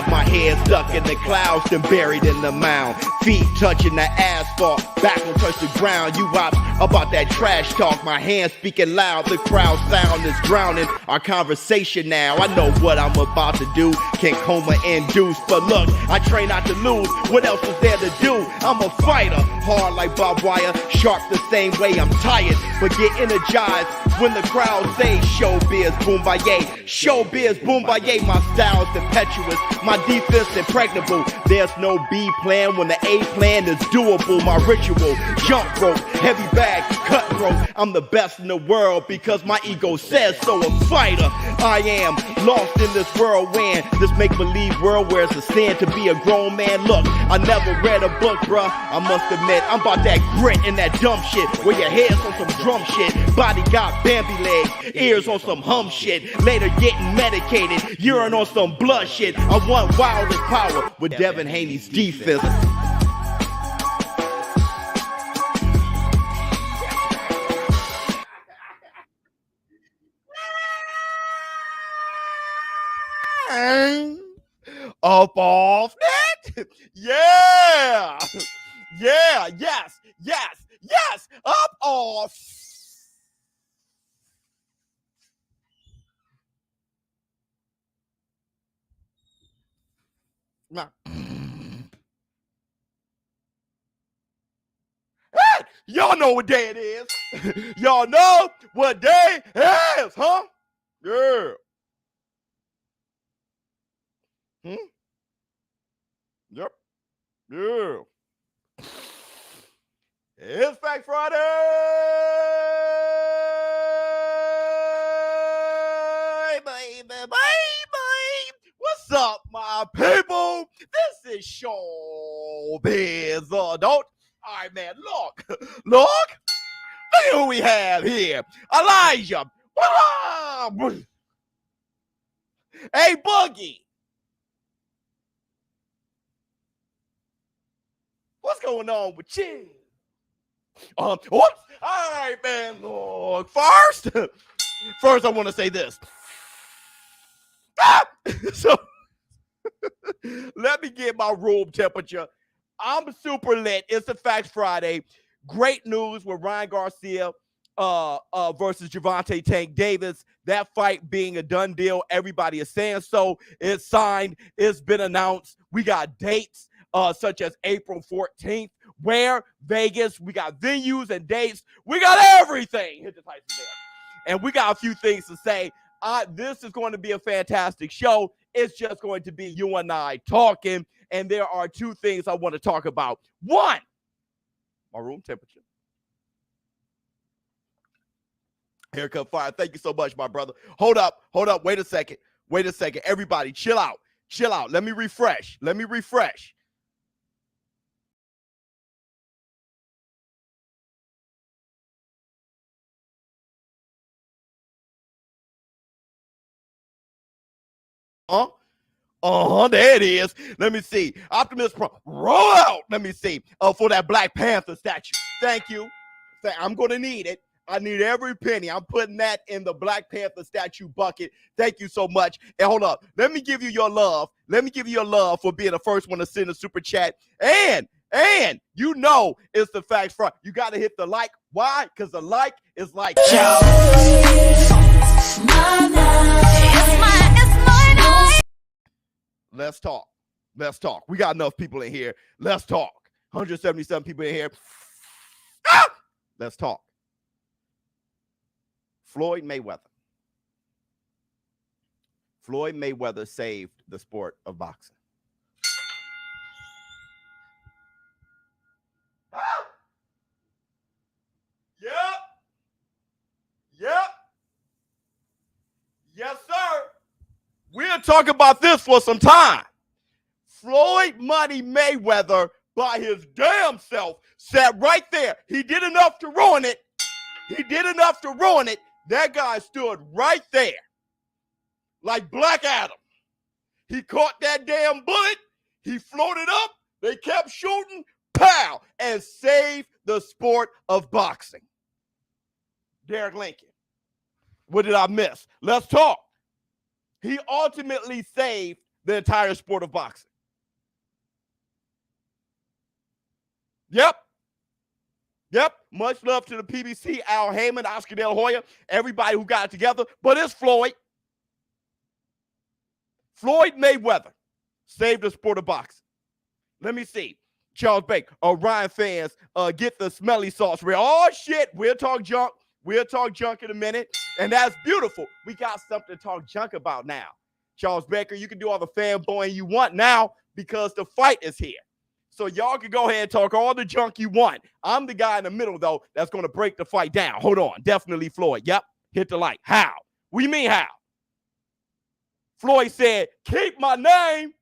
have my head stuck in the clouds, then buried in the mound. Feet touching the asphalt, back will touch the ground. You ops about that trash talk, my hands speaking loud. The crowd sound is drowning our conversation now. I know what I'm about to do, can't coma induce. But look, I train not to lose, what else is there to do? I'm a fighter, hard like barbed wire, sharp the same way. I'm tired, but get energized when the crowd say showbiz boom baye. Showbiz boom baye, my style's impetuous, my defense impregnable. There's no B plan when the A plan is doable. My ritual, jump rope, heavy bag, cutthroat. I'm the best in the world because my ego says so. A fighter, I am lost in this whirlwind, this make-believe world where it's a sin to be a grown man. Look, I never read a book, bruh, I must admit, I'm about that grit and that dumb shit, where your head's on some drum shit, body got Bambi legs, ears on some hum shit, later getting medicated, urine on some blood shit. I want wildest power with Devin Haney's defense. Up off net? Yeah! Yeah, yes, yes, yes! Up off! Now. Hey, y'all know what day it is. Y'all know what day it is, huh? Yeah. Yep. Yeah. It's Fact Friday, baby, baby. What's up, my people? This is ShowBizz The Adult. All right, man, look. Look at who we have here. Elijah. Hey, Boogie. What's going on with you? Whoops. All right, man. Look, first, I want to say this. So, let me get my room temperature. I'm super lit. It's a Facts Friday. Great news with Ryan Garcia versus Gervonta Tank Davis. That fight being a done deal. Everybody is saying so. It's signed. It's been announced. We got dates. Such as April 14th, where Vegas, we got venues and dates. We got everything. Hit the Tyson there. And we got a few things to say. This is going to be a fantastic show. It's just going to be you and I talking. And there are two things I want to talk about. One, my room temperature. Haircut fire. Thank you so much, my brother. Hold up. Wait a second. Everybody, chill out. Let me refresh. There it is. Let me see. Optimus Prime, roll out. Let me see. For that Black Panther statue. Thank you. I'm going to need it. I need every penny. I'm putting that in the Black Panther statue bucket. Thank you so much. And hold up. Let me give you your love. For being the first one to send a super chat. And you know it's the Facts Friday. You got to hit the like. Why? Because the like is like. Let's talk. We got enough people in here. Let's talk. 177 people in here. Let's talk. Floyd Mayweather saved the sport of boxing. Yep. Yes, sir. We'll talk about this for some time. Floyd Money Mayweather, by his damn self, sat right there. He did enough to ruin it. That guy stood right there like Black Adam. He caught that damn bullet. He floated up. They kept shooting. Pow! And saved the sport of boxing. Derek Lincoln. What did I miss? Let's talk. He ultimately saved the entire sport of boxing. Yep. Much love to the PBC, Al Heyman, Oscar De La Hoya, everybody who got it together. But it's Floyd. Floyd Mayweather saved the sport of boxing. Let me see. Charles Baker, Ryan fans, get the smelly sauce real. Oh, shit. We'll talk junk. We'll talk junk in a minute. And that's beautiful. We got something to talk junk about now. Charles Baker, you can do all the fanboying you want now because the fight is here. So y'all can go ahead and talk all the junk you want. I'm the guy in the middle, though, that's going to break the fight down. Hold on. Definitely Floyd. Yep. Hit the light. How? We mean how? Floyd said, keep my name.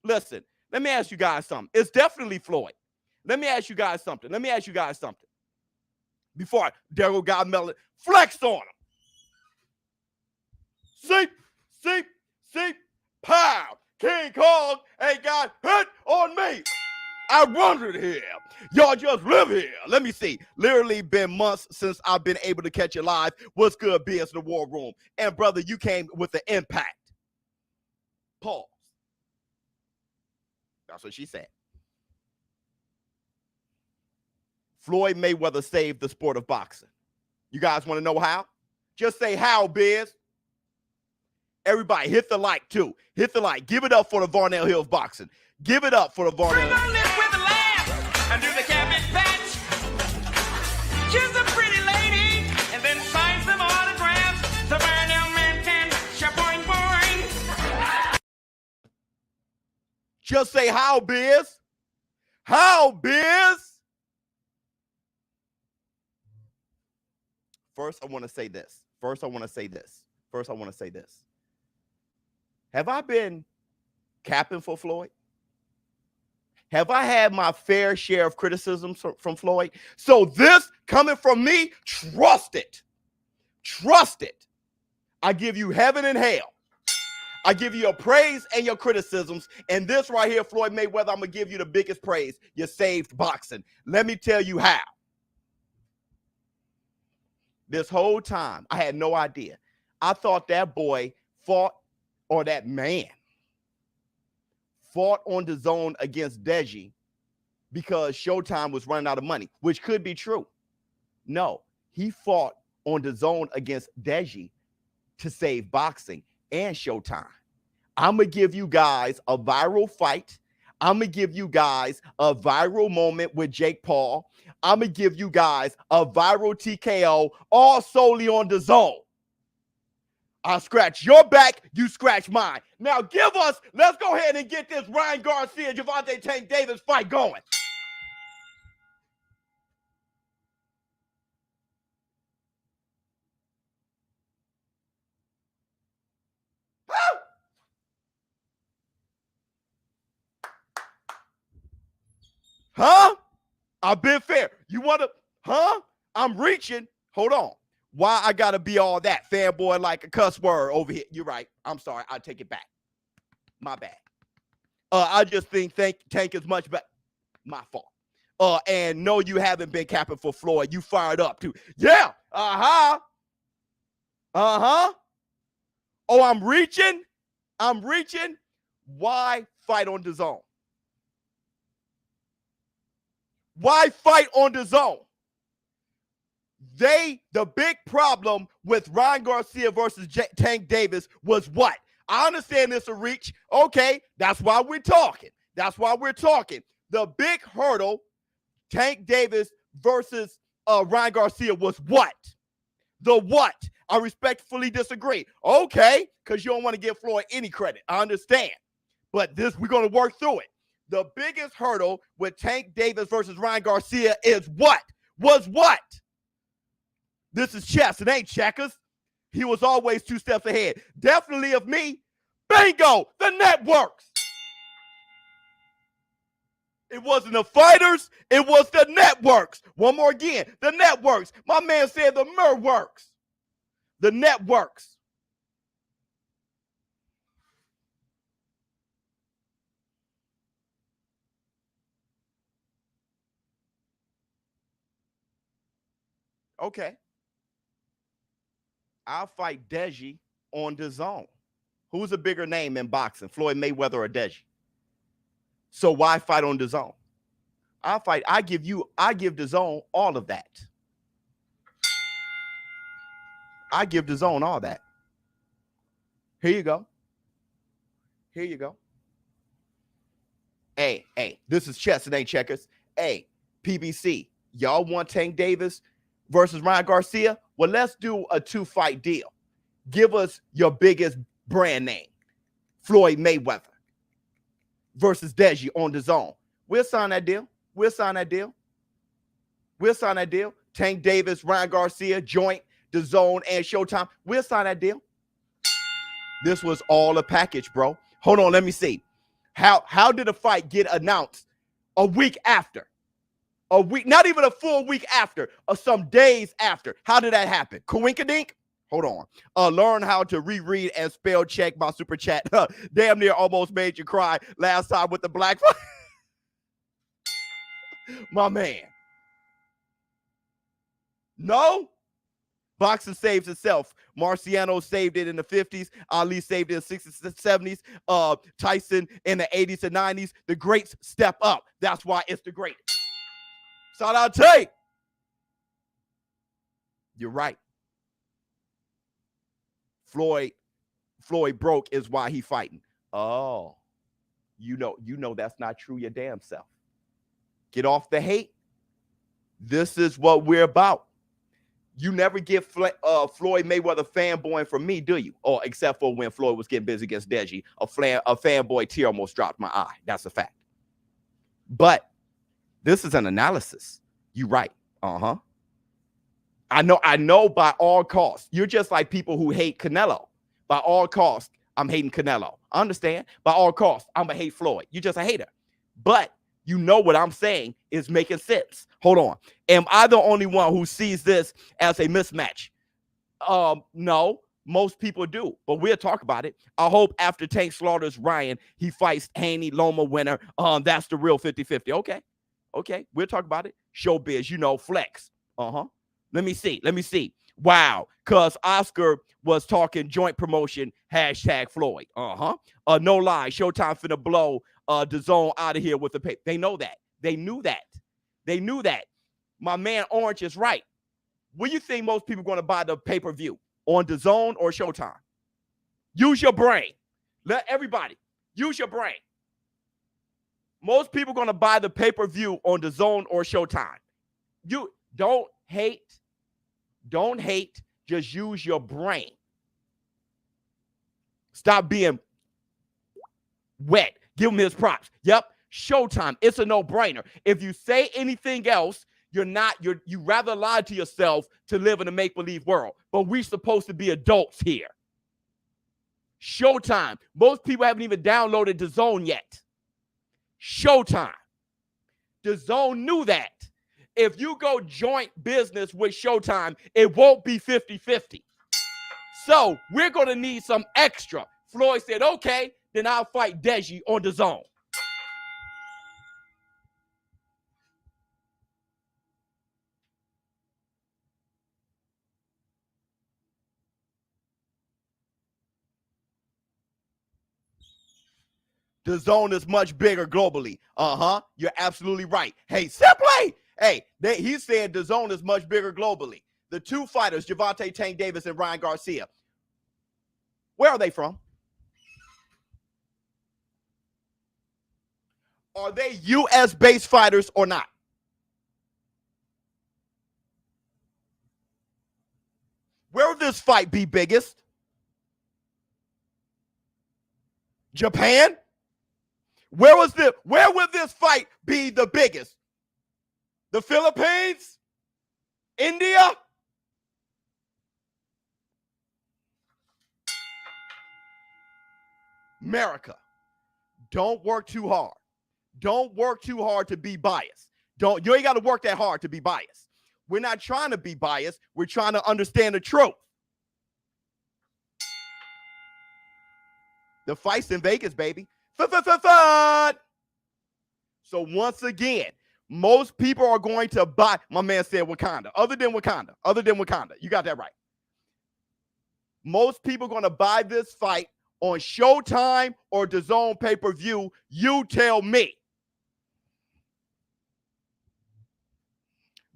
Listen, let me ask you guys something. It's definitely Floyd. Let me ask you guys something. Before Daryl got melon, flex on him. See, pow. King Kong ain't got hit on me. I wanted here. Y'all just live here. Let me see. Literally been months since I've been able to catch you live. What's good, BS in the War Room? And brother, you came with the impact. Pause. That's what she said. Floyd Mayweather saved the sport of boxing. You guys want to know how? Just say how, Biz. Everybody, hit the like, too. Hit the like. Give it up for the Varnell Hills boxing. Give it up for the Varnell Hills. With a laugh under the cabbage patch. She's a pretty lady, and then sign some autographs. The Varnell man can boing boing. Just say how, Biz. How, Biz. First, I want to say this. Have I been capping for Floyd? Have I had my fair share of criticism from Floyd? So this coming from me, trust it. Trust it. I give you heaven and hell. I give you your praise and your criticisms. And this right here, Floyd Mayweather, I'm going to give you the biggest praise. You saved boxing. Let me tell you how. This whole time, I had no idea. I thought that boy fought, or that man fought on the zone against Deji because Showtime was running out of money, which could be true. No, he fought on the zone against Deji to save boxing and Showtime. I'm going to give you guys a viral fight. I'm going to give you guys a viral moment with Jake Paul. I'm going to give you guys a viral TKO, all solely on the zone. I'll scratch your back, you scratch mine. Now let's go ahead and get this Ryan Garcia, Gervonta Tank Davis fight going. Huh? I've been fair. You want to, huh? I'm reaching. Hold on. Why I got to be all that? Fanboy like a cuss word over here. You're right. I'm sorry. I'll take it back. My bad. I just think Tank is much better. My fault. And no, you haven't been capping for Floyd. You fired up too. Yeah. Uh-huh. Oh, I'm reaching. Why fight on the zone? Why fight on the zone? The big problem with Ryan Garcia versus Tank Davis was what? I understand this a reach. Okay, that's why we're talking. The big hurdle, Tank Davis versus Ryan Garcia, was what? The what? I respectfully disagree. Okay, because you don't want to give Floyd any credit. I understand. But we're going to work through it. The biggest hurdle with Tank Davis versus Ryan Garcia is what? Was what? This is chess. It ain't checkers. He was always 2 steps ahead. Definitely of me. Bingo. The networks. It wasn't the fighters. It was the networks. One more again. The networks. My man said the mer works. The networks. Okay. I'll fight Deji on the zone. Who's a bigger name in boxing, Floyd Mayweather or Deji? So why fight on DAZN? I give DAZN all of that. I give DAZN all that. Here you go. Here you go. Hey, this is chess, it ain't checkers. Hey, PBC, y'all want Tank Davis versus Ryan Garcia? Well, let's do a 2-fight deal. Give us your biggest brand name, Floyd Mayweather versus Deji on DAZN. We'll sign that deal. We'll sign that deal. We'll sign that deal. Tank Davis, Ryan Garcia, joint, DAZN, and Showtime. We'll sign that deal. This was all a package, bro. Hold on, let me see. How did a fight get announced a week after? A week, not even a full week after, or some days after. How did that happen? Coinkadink? Hold on. Learn how to reread and spell check my super chat. Damn near almost made you cry last time with the black. My man. No? Boxing saves itself. Marciano saved it in the 50s. Ali saved it in the 60s and 70s. Tyson in the 80s and 90s. The greats step up. That's why it's the greatest. Shout out to You're right. Floyd broke is why he fighting. Oh, you know that's not true your damn self. Get off the hate. This is what we're about. You never get Floyd Mayweather fanboying from me, do you? Or except for when Floyd was getting busy against Deji, a fanboy tear almost dropped my eye. That's a fact. But this is an analysis. You right. Uh-huh. I know by all costs. You're just like people who hate Canelo. By all costs, I'm hating Canelo. I understand. By all costs, I'm going to hate Floyd. You're just a hater. But you know what I'm saying is making sense. Hold on. Am I the only one who sees this as a mismatch? No, most people do, but we'll talk about it. I hope after Tank slaughters Ryan, he fights Haney, Loma winner. That's the real 50-50. Okay, we'll talk about it. Showbiz, flex. Let me see. Wow, because Oscar was talking joint promotion, #Floyd. No lie, Showtime finna blow DAZN out of here with the paper. They know that. They knew that. My man Orange is right. What do you think most people are going to buy the pay-per-view? On DAZN or Showtime? Use your brain. Let everybody use your brain. Most people are going to buy the pay-per-view on DAZN or Showtime. You don't hate. Just use your brain. Stop being wet. Give him his props. Yep. Showtime. It's a no-brainer. If you say anything else, you rather lie to yourself to live in a make-believe world. But we're supposed to be adults here. Showtime. Most people haven't even downloaded DAZN yet. Showtime. DAZN knew that. If you go joint business with Showtime, it won't be 50-50. So we're going to need some extra. Floyd said, okay, then I'll fight Deji on DAZN. DAZN is much bigger globally. You're absolutely right. Hey, simply. Hey, he said DAZN is much bigger globally. The two fighters, Gervonta Tank Davis and Ryan Garcia, where are they from? Are they U.S.-based fighters or not? Where will this fight be biggest? Japan? Where will this fight be the biggest? The Philippines? India? America. Don't work too hard. Don't work too hard to be biased. You ain't got to work that hard to be biased. We're not trying to be biased. We're trying to understand the truth. The fight's in Vegas, baby. Fun. So once again, most people are going to buy. My man said Wakanda. Other than Wakanda. You got that right. Most people are going to buy this fight on Showtime or DAZN pay-per-view? You tell me.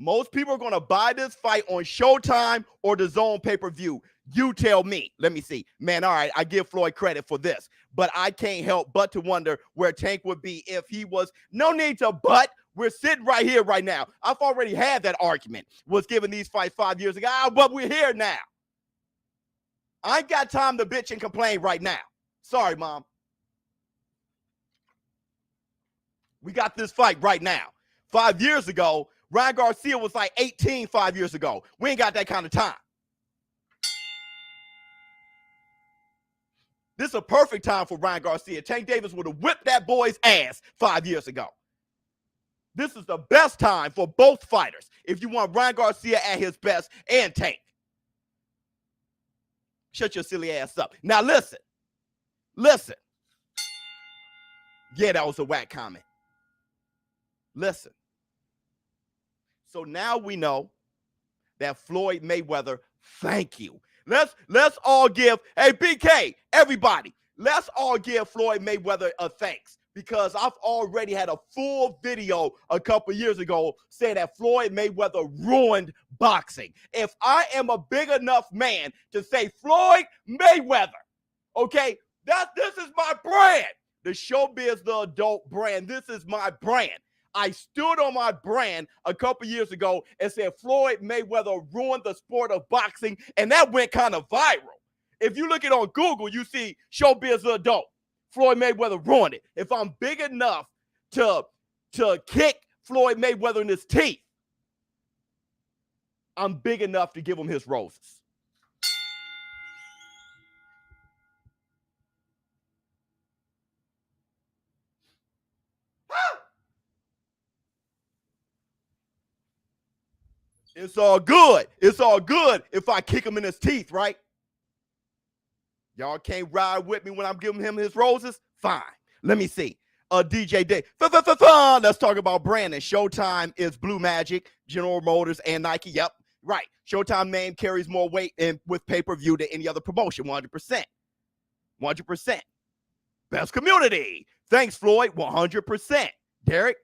Most people are going to buy this fight on Showtime or DAZN pay-per-view. You tell me. Let me see. Man, all right, I give Floyd credit for this, but I can't help but to wonder where Tank would be if he was. No need to but. We're sitting right here right now. I've already had that argument. Was giving these fights 5 years ago, but we're here now. I ain't got time to bitch and complain right now. Sorry, Mom. We got this fight right now. 5 years ago, Ryan Garcia was like 18 5 years ago. We ain't got that kind of time. This is a perfect time for Ryan Garcia. Tank Davis would have whipped that boy's ass 5 years ago. This is the best time for both fighters if you want Ryan Garcia at his best and Tank. Shut your silly ass up. Now listen. Listen. Yeah, that was a whack comment. Listen. So now we know that Floyd Mayweather, thank you. Let's all give, hey, BK, everybody, let's all give Floyd Mayweather a thanks, because I've already had a full video a couple years ago saying that Floyd Mayweather ruined boxing. If I am a big enough man to say Floyd Mayweather, okay, this is my brand. The ShowBizz The Adult brand. This is my brand. I stood on my brand a couple years ago and said Floyd Mayweather ruined the sport of boxing, and that went kind of viral. If you look it on Google, you see ShowBizz The Adult. Floyd Mayweather ruined it. If I'm big enough to kick Floyd Mayweather in his teeth, I'm big enough to give him his roses. It's all good. It's all good if I kick him in his teeth, right? Y'all can't ride with me when I'm giving him his roses? Fine. Let me see. DJ Day. Let's talk about branding. Showtime is Blue Magic, General Motors, and Nike. Yep, right. Showtime name carries more weight with pay-per-view than any other promotion. 100%. 100%. Best community. Thanks, Floyd. 100%. Derek,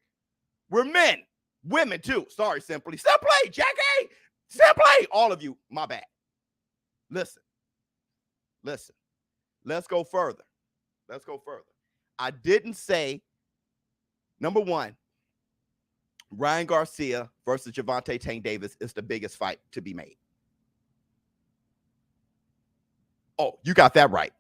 we're men. Women, too. Sorry, Simply. Simply, Jackie. Simply. All of you. My bad. Listen. Listen. Let's go further. Let's go further. I didn't say, number one, Ryan Garcia versus Gervonta Tank Davis is the biggest fight to be made. Oh, you got that right.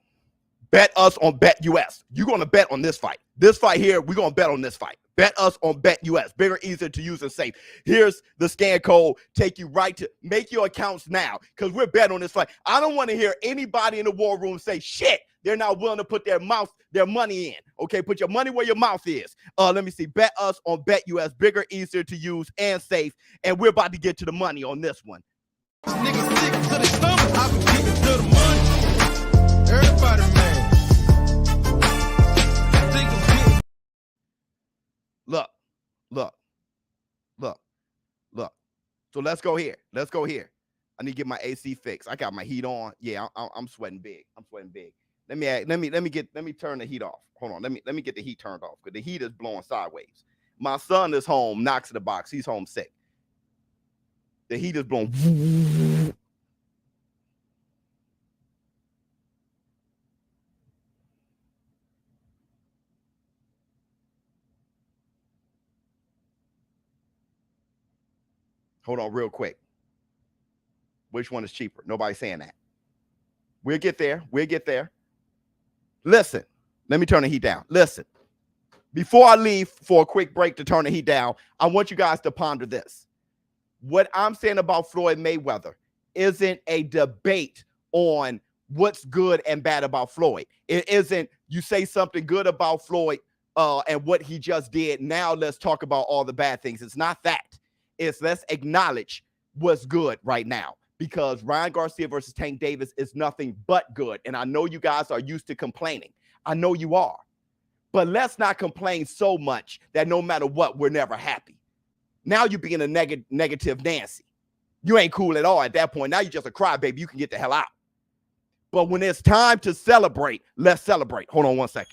Bet us on Bet US. You're going to bet on this fight. This fight here, we're going to bet on this fight. Bet us on Bet US. Bigger, easier to use, and safe. Here's the scan code. Take you right to, make your accounts now, because we're betting on this fight. I don't want to hear anybody in the war room say shit. They're not willing to put their money in. Okay, put your money where your mouth is. Let me see. Bet us on Bet US. Bigger, easier to use, and safe. And we're about to get to the money on this one. Niggas sick to the stomach. I be getting to the money. Everybody, man. Look. So let's go here. I need to get my AC fixed. I got my heat on. Yeah, I'm sweating big. Let me turn the heat off. Hold on. Let me get the heat turned off, because the heat is blowing sideways. My son is home, knocks in the box. He's homesick. The heat is blowing. Hold on real quick. Which one is cheaper? Nobody's saying that. We'll get there. Listen, let me turn the heat down. Listen, before I leave for a quick break to turn the heat down, I want you guys to ponder this. What I'm saying about Floyd Mayweather isn't a debate on what's good and bad about Floyd. It isn't you say something good about Floyd and what he just did. Now let's talk about all the bad things. It's not that. It's let's acknowledge what's good right now, because Ryan Garcia versus Tank Davis is nothing but good. And I know you guys are used to complaining. I know you are. But let's not complain so much that no matter what, we're never happy. Now you're being a negative Nancy. You ain't cool at all at that point. Now you're just a crybaby. You can get the hell out. But when it's time to celebrate, let's celebrate. Hold on one second.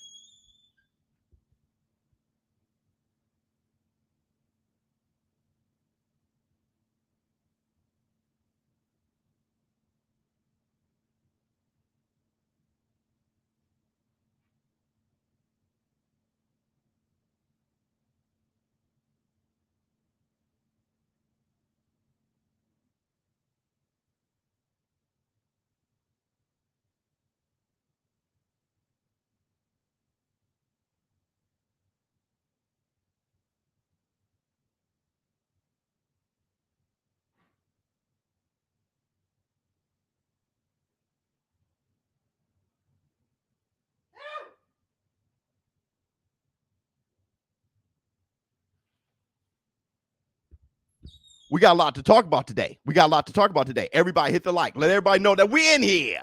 We got a lot to talk about today. Everybody hit the like. Let everybody know that we in here.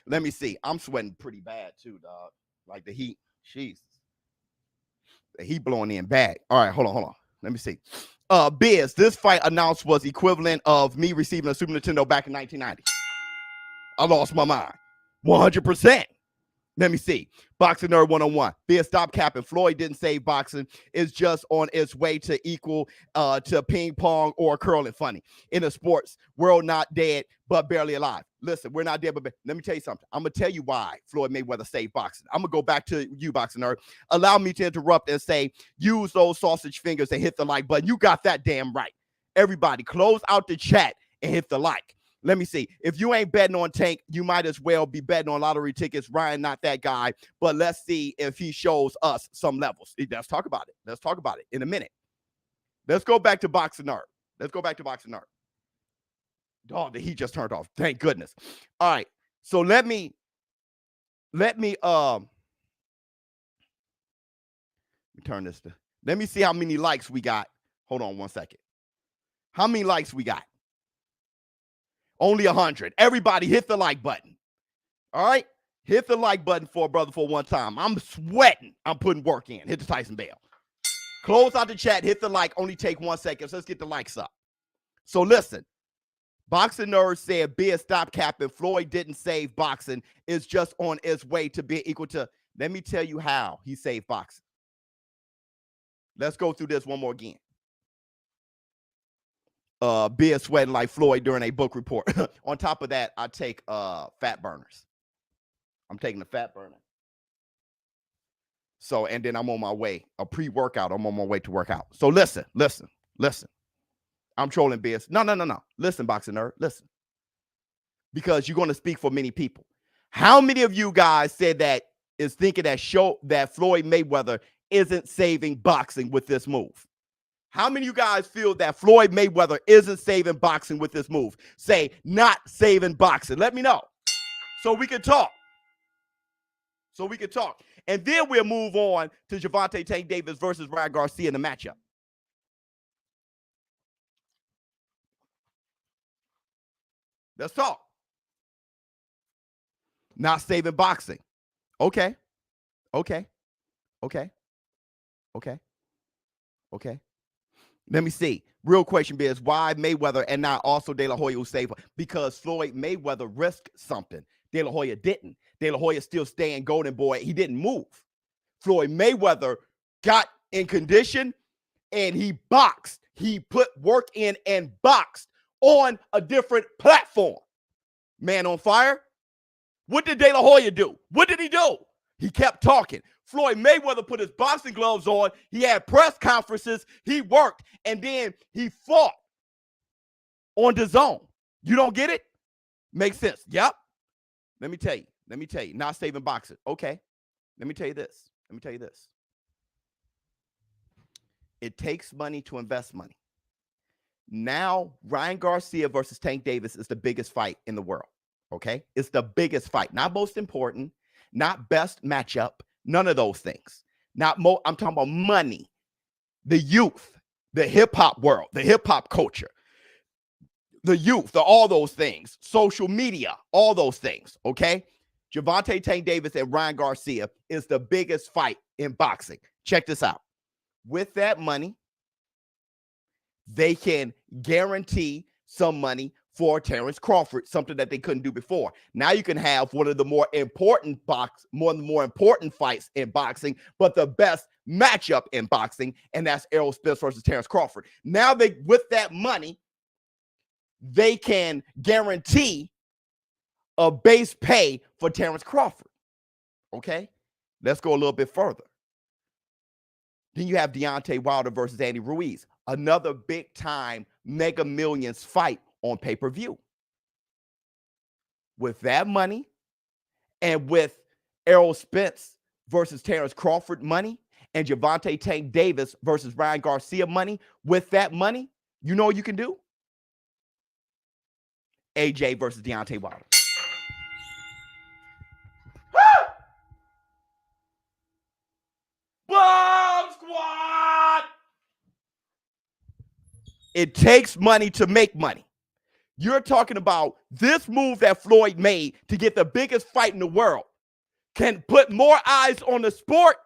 Let me see. I'm sweating pretty bad too, dog. Like the heat. Jeez. The heat blowing in bad. All right, hold on. Let me see. Biz, this fight announced was equivalent of me receiving a Super Nintendo back in 1990. I lost my mind. 100%. Let me see. Boxing Nerd 101. Biz, stop capping. Floyd didn't save boxing. It's just on its way to equal to ping pong or curling. Funny. In the sports world, not dead, but barely alive. Listen, we're not dead, but let me tell you something. I'm going to tell you why Floyd Mayweather saved boxing. I'm going to go back to you, Boxing Nerd. Allow me to interrupt and say, use those sausage fingers and hit the like button. You got that damn right. Everybody, close out the chat and hit the like. Let me see. If you ain't betting on Tank, you might as well be betting on lottery tickets. Ryan, not that guy. But let's see if he shows us some levels. Let's talk about it. Let's talk about it in a minute. Let's go back to Boxing Nerd. Dog, the heat just turned off. Thank goodness. All right. So let me turn this to. Let me see how many likes we got. Hold on one second. How many likes we got? Only 100. Everybody hit the like button. All right? Hit the like button for a brother for one time. I'm sweating. I'm putting work in. Hit the Tyson bell. Close out the chat. Hit the like. Only take 1 second. So let's get the likes up. So listen. Boxing Nerd said, Biz, stop capping. Floyd didn't save boxing. It's just on its way to be equal to. Let me tell you how he saved boxing. Let's go through this one more again. Beer sweating like Floyd during a book report. On top of that, I take fat burners. I'm taking the fat burner. So, and then I'm on my way, a pre-workout. I'm on my way to work out. So listen. I'm trolling Biz. No. Listen, Boxing Nerd, listen. Because you're going to speak for many people. How many of you guys said that is thinking that Floyd Mayweather isn't saving boxing with this move? How many of you guys feel that Floyd Mayweather isn't saving boxing with this move? Say, not saving boxing. Let me know so we can talk. And then we'll move on to Gervonta Tank Davis versus Ryan Garcia in the matchup. Let's talk. Not saving boxing. Okay. Let me see. Real question is why Mayweather and not also De La Hoya who saved? Because Floyd Mayweather risked something. De La Hoya didn't. De La Hoya still staying golden boy. He didn't move. Floyd Mayweather got in condition and he boxed. He put work in and boxed on a different platform. Man on fire. What did De La Hoya do? What did he do? He kept talking. Floyd Mayweather put his boxing gloves on. He had press conferences. He worked. And then he fought on the zone. You don't get it? Makes sense. Yep. Let me tell you. Not saving boxing. Okay. Let me tell you this. It takes money to invest money. Now, Ryan Garcia versus Tank Davis is the biggest fight in the world. Okay? It's the biggest fight. Not most important. Not best matchup. None of those things. I'm talking about money, the youth, the hip-hop world, the hip-hop culture, the youth, all those things, social media, all those things, okay? Gervonta Tank Davis and Ryan Garcia is the biggest fight in boxing. Check this out. With that money, they can guarantee some money for Terrence Crawford, something that they couldn't do before. Now you can have one of the more important fights in boxing, but the best matchup in boxing, and that's Errol Spence versus Terrence Crawford. Now with that money, they can guarantee a base pay for Terrence Crawford. Okay, let's go a little bit further. Then you have Deontay Wilder versus Andy Ruiz, another big time Mega Millions fight on pay-per-view. With that money and with Errol Spence versus Terrence Crawford money and Gervonta Tank Davis versus Ryan Garcia money, with that money, you know what you can do? AJ versus Deontay Wilder. Bomb Squad! It takes money to make money. You're talking about this move that Floyd made to get the biggest fight in the world can put more eyes on the sport,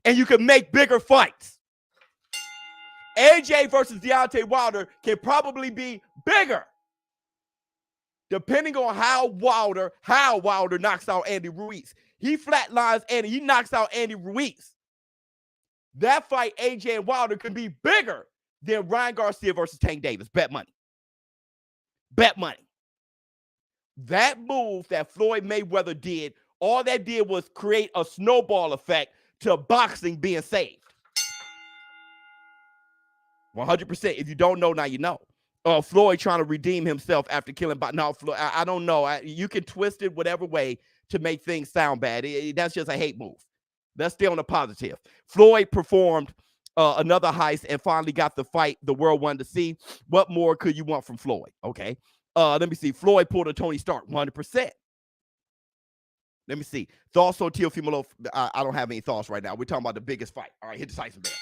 and you can make bigger fights. AJ versus Deontay Wilder can probably be bigger, depending on how Wilder knocks out Andy Ruiz. He flatlines Andy. He knocks out Andy Ruiz. That fight, AJ and Wilder, can be bigger than Ryan Garcia versus Tank Davis. Bet money. Bet money. That move that Floyd Mayweather did, all that did was create a snowball effect to boxing being saved. 100%. If you don't know, now you know. Floyd trying to redeem himself after killing. No, Floyd, I don't know. You can twist it whatever way to make things sound bad. That's just a hate move. Let's stay on the positive. Floyd performed another heist and finally got the fight the world wanted to see. What more could you want from Floyd? Okay. Let me see. Floyd pulled a Tony Stark, 100%. Let me see. Thoughts on Teofimo? I don't have any thoughts right now. We're talking about the biggest fight. All right, hit the Tyson Bear.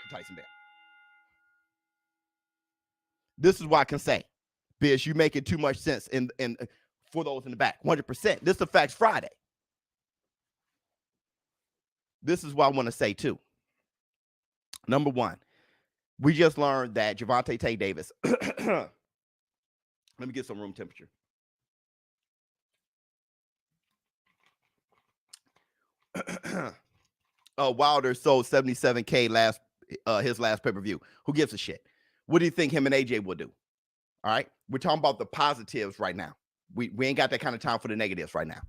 Tyson Bear. This is what I can say. Biz, you making too much sense in for those in the back. 100%. This affects Friday. This is what I want to say too. Number one, we just learned that Gervonta Tank Davis. Let me get some room temperature. Wilder sold 77K his last pay-per-view. Who gives a shit? What do you think him and AJ will do? All right. We're talking about the positives right now. We ain't got that kind of time for the negatives right now.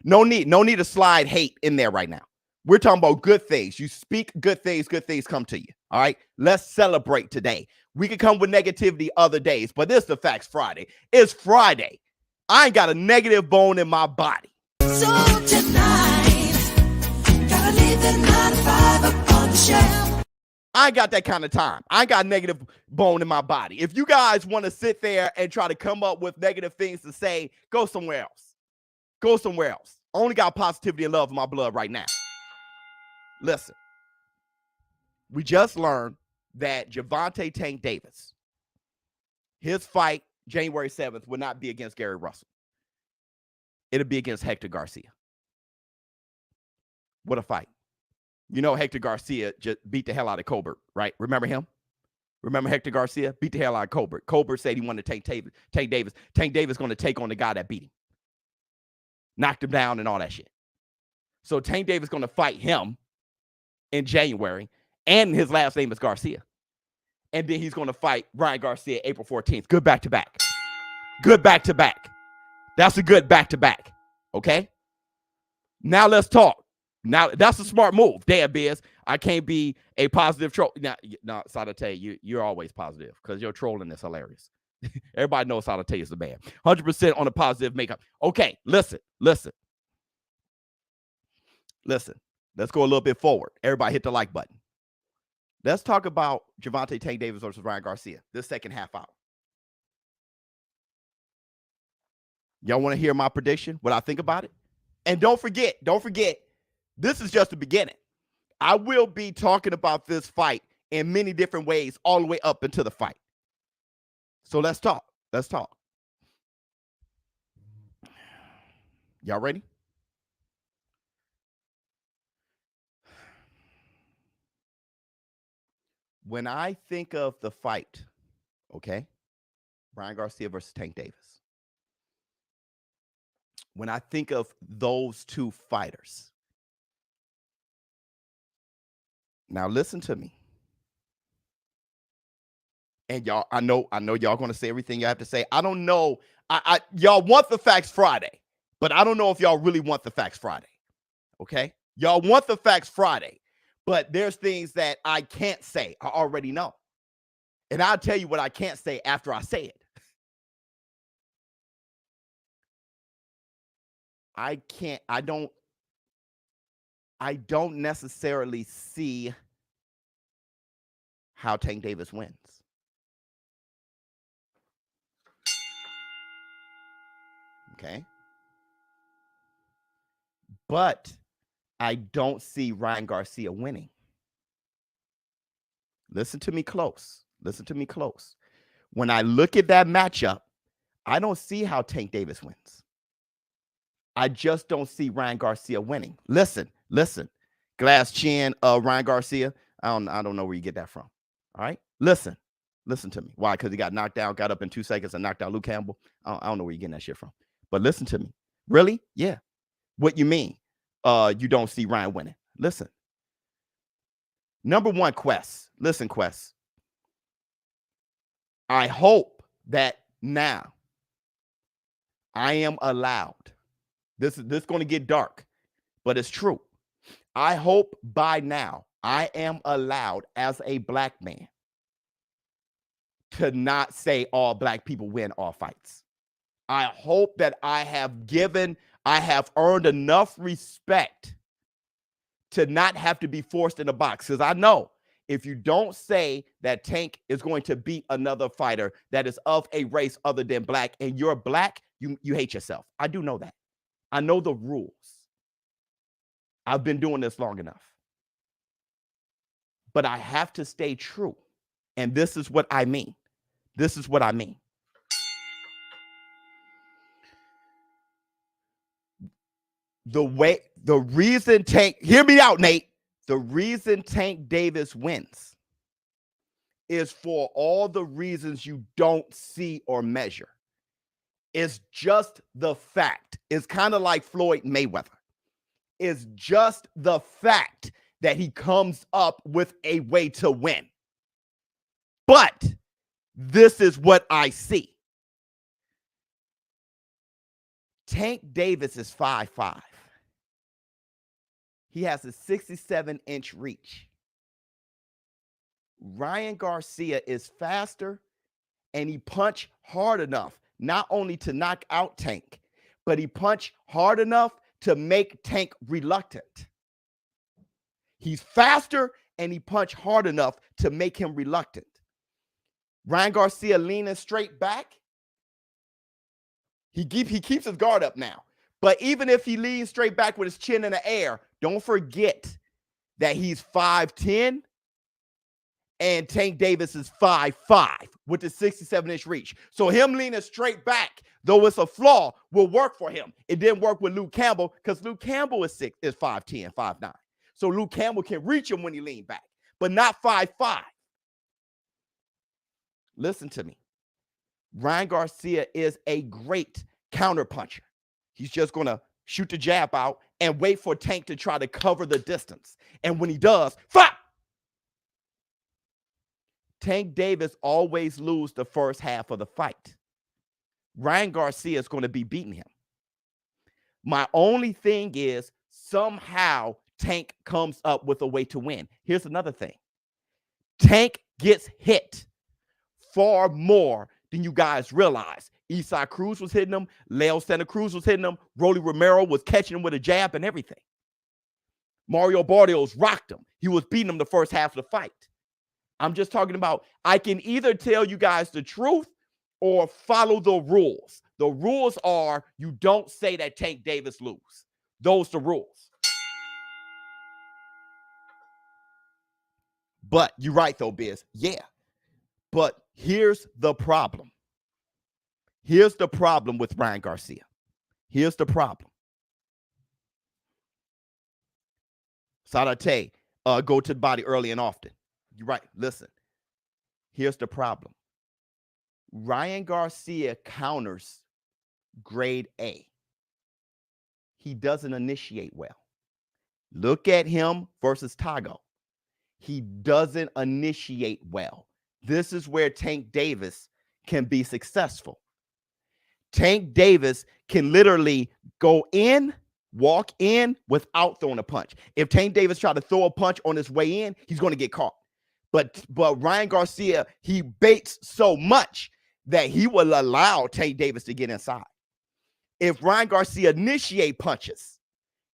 No need to slide hate in there right now. We're talking about good things. You speak good things come to you. All right. Let's celebrate today. We could come with negativity other days, but this is the Facts Friday. It's Friday. I ain't got a negative bone in my body. So tonight, gotta leave the 9 to 5 up on the shelf. I ain't got that kind of time. I ain't got a negative bone in my body. If you guys want to sit there and try to come up with negative things to say, go somewhere else. Go somewhere else. I only got positivity and love in my blood right now. Listen, we just learned that Gervonta Tank Davis, his fight January 7th will not be against Gary Russell. It'll be against Hector Garcia. What a fight. You know, Hector Garcia just beat the hell out of Colbert, right? Remember him? Remember Hector Garcia? Beat the hell out of Colbert. Colbert said he wanted to take Tank Davis. Tank Davis going to take on the guy that beat him. Knocked him down and all that shit. So Tank Davis going to fight him in January, and his last name is Garcia. And then he's going to fight Ryan Garcia April 14th. Good back-to-back. Good back-to-back. That's a good back-to-back. Okay? Now let's talk. Now, that's a smart move. Damn, Biz. I can't be a positive troll. Now, Sadate, you're always positive because your trolling is hilarious. Everybody knows Sadate is the man. 100% on a positive makeup. Okay, listen. Let's go a little bit forward. Everybody hit the like button. Let's talk about Gervonta Tank Davis versus Ryan Garcia this second half hour. Y'all want to hear my prediction, what I think about it? And don't forget, this is just the beginning. I will be talking about this fight in many different ways all the way up into the fight. So let's talk. Y'all ready? When I think of the fight, okay, Ryan Garcia versus Tank Davis. When I think of those two fighters, now listen to me. And y'all, I know y'all gonna say everything you have to say. I don't know. Y'all want the facts Friday, but I don't know if y'all really want the facts Friday. Okay? Y'all want the facts Friday, but there's things that I can't say. I already know. And I'll tell you what I can't say after I say it. I don't necessarily see how Tank Davis wins. Okay. But I don't see Ryan Garcia winning. Listen to me close. Listen to me close. When I look at that matchup, I don't see how Tank Davis wins. I just don't see Ryan Garcia winning. Listen. Glass chin, Ryan Garcia. I don't know where you get that from. All right. Listen to me. Why? Because he got knocked out, got up in 2 seconds and knocked out Luke Campbell. I don't know where you're getting that shit from. But listen to me. Really? Yeah. What you mean? You don't see Ryan winning. Listen. Number one, Quest. Listen, Quest. I hope that now I am allowed. This is going to get dark, but it's true. I hope by now I am allowed as a black man to not say all black people win all fights. I hope that I have earned enough respect to not have to be forced in a box. Because I know if you don't say that Tank is going to beat another fighter that is of a race other than black, and you're black, you hate yourself. I do know that. I know the rules. I've been doing this long enough. But I have to stay true. And this is what I mean. This is what I mean. The reason Tank, hear me out, Nate. The reason Tank Davis wins is for all the reasons you don't see or measure. It's just the fact. It's kind of like Floyd Mayweather. It's just the fact that he comes up with a way to win. But this is what I see. Tank Davis is 5'5". He has a 67-inch reach. Ryan Garcia is faster, and he punched hard enough not only to knock out Tank, but he punched hard enough to make Tank reluctant. He's faster, and he punched hard enough to make him reluctant. Ryan Garcia leaning straight back. He keeps his guard up now. But even if he leans straight back with his chin in the air, don't forget that he's 5'10", and Tank Davis is 5'5" with the 67-inch reach. So him leaning straight back, though it's a flaw, will work for him. It didn't work with Luke Campbell because Luke Campbell is 5'10", 5'9". So Luke Campbell can reach him when he leaned back, but not 5'5". Listen to me. Ryan Garcia is a great counterpuncher. He's just going to shoot the jab out and wait for Tank to try to cover the distance. And when he does, fuck! Tank Davis always loses the first half of the fight. Ryan Garcia is going to be beating him. My only thing is somehow Tank comes up with a way to win. Here's another thing. Tank gets hit far more than you guys realize. Eastside Cruz was hitting him. Leo Santa Cruz was hitting him. Rolly Romero was catching him with a jab and everything. Mario Barrios rocked him. He was beating him the first half of the fight. I'm just talking about I can either tell you guys the truth or follow the rules. The rules are you don't say that Tank Davis lose. Those are the rules. But you're right, though, Biz. Yeah. But here's the problem. Here's the problem with Ryan Garcia. Here's the problem. Sadate, go to the body early and often. You're right. Listen. Here's the problem. Ryan Garcia counters grade A. He doesn't initiate well. Look at him versus Tago. He doesn't initiate well. This is where Tank Davis can be successful. Tank Davis can literally go in, walk in without throwing a punch. If Tank Davis tried to throw a punch on his way in, he's going to get caught. But Ryan Garcia, he baits so much that he will allow Tank Davis to get inside. If Ryan Garcia initiate punches,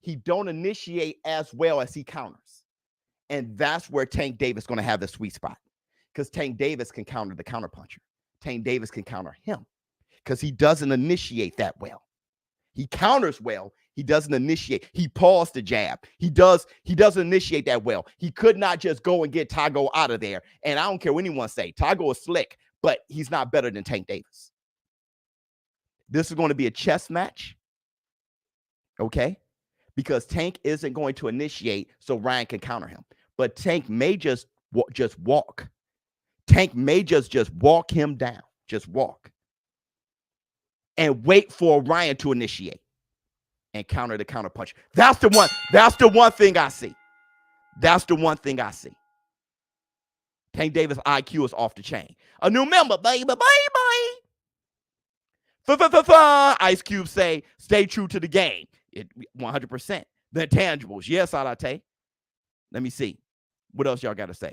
he don't initiate as well as he counters. And that's where Tank Davis is going to have the sweet spot, because Tank Davis can counter the counterpuncher. Tank Davis can counter him because he doesn't initiate that well. He counters well. He doesn't initiate. He paused the jab. He doesn't initiate that well. He could not just go and get Tago out of there. And I don't care what anyone say. Tago is slick, but he's not better than Tank Davis. This is going to be a chess match, okay? Because Tank isn't going to initiate so Ryan can counter him. But Tank may just walk. Tank may just walk him down. Just walk. And wait for Ryan to initiate and counter the counter punch. That's the one thing I see. That's the one thing I see. Tank Davis IQ is off the chain. A new member, baby. Ice Cube say, stay true to the game. 100%. The intangibles. Yes, Arate. Let me see. What else y'all got to say?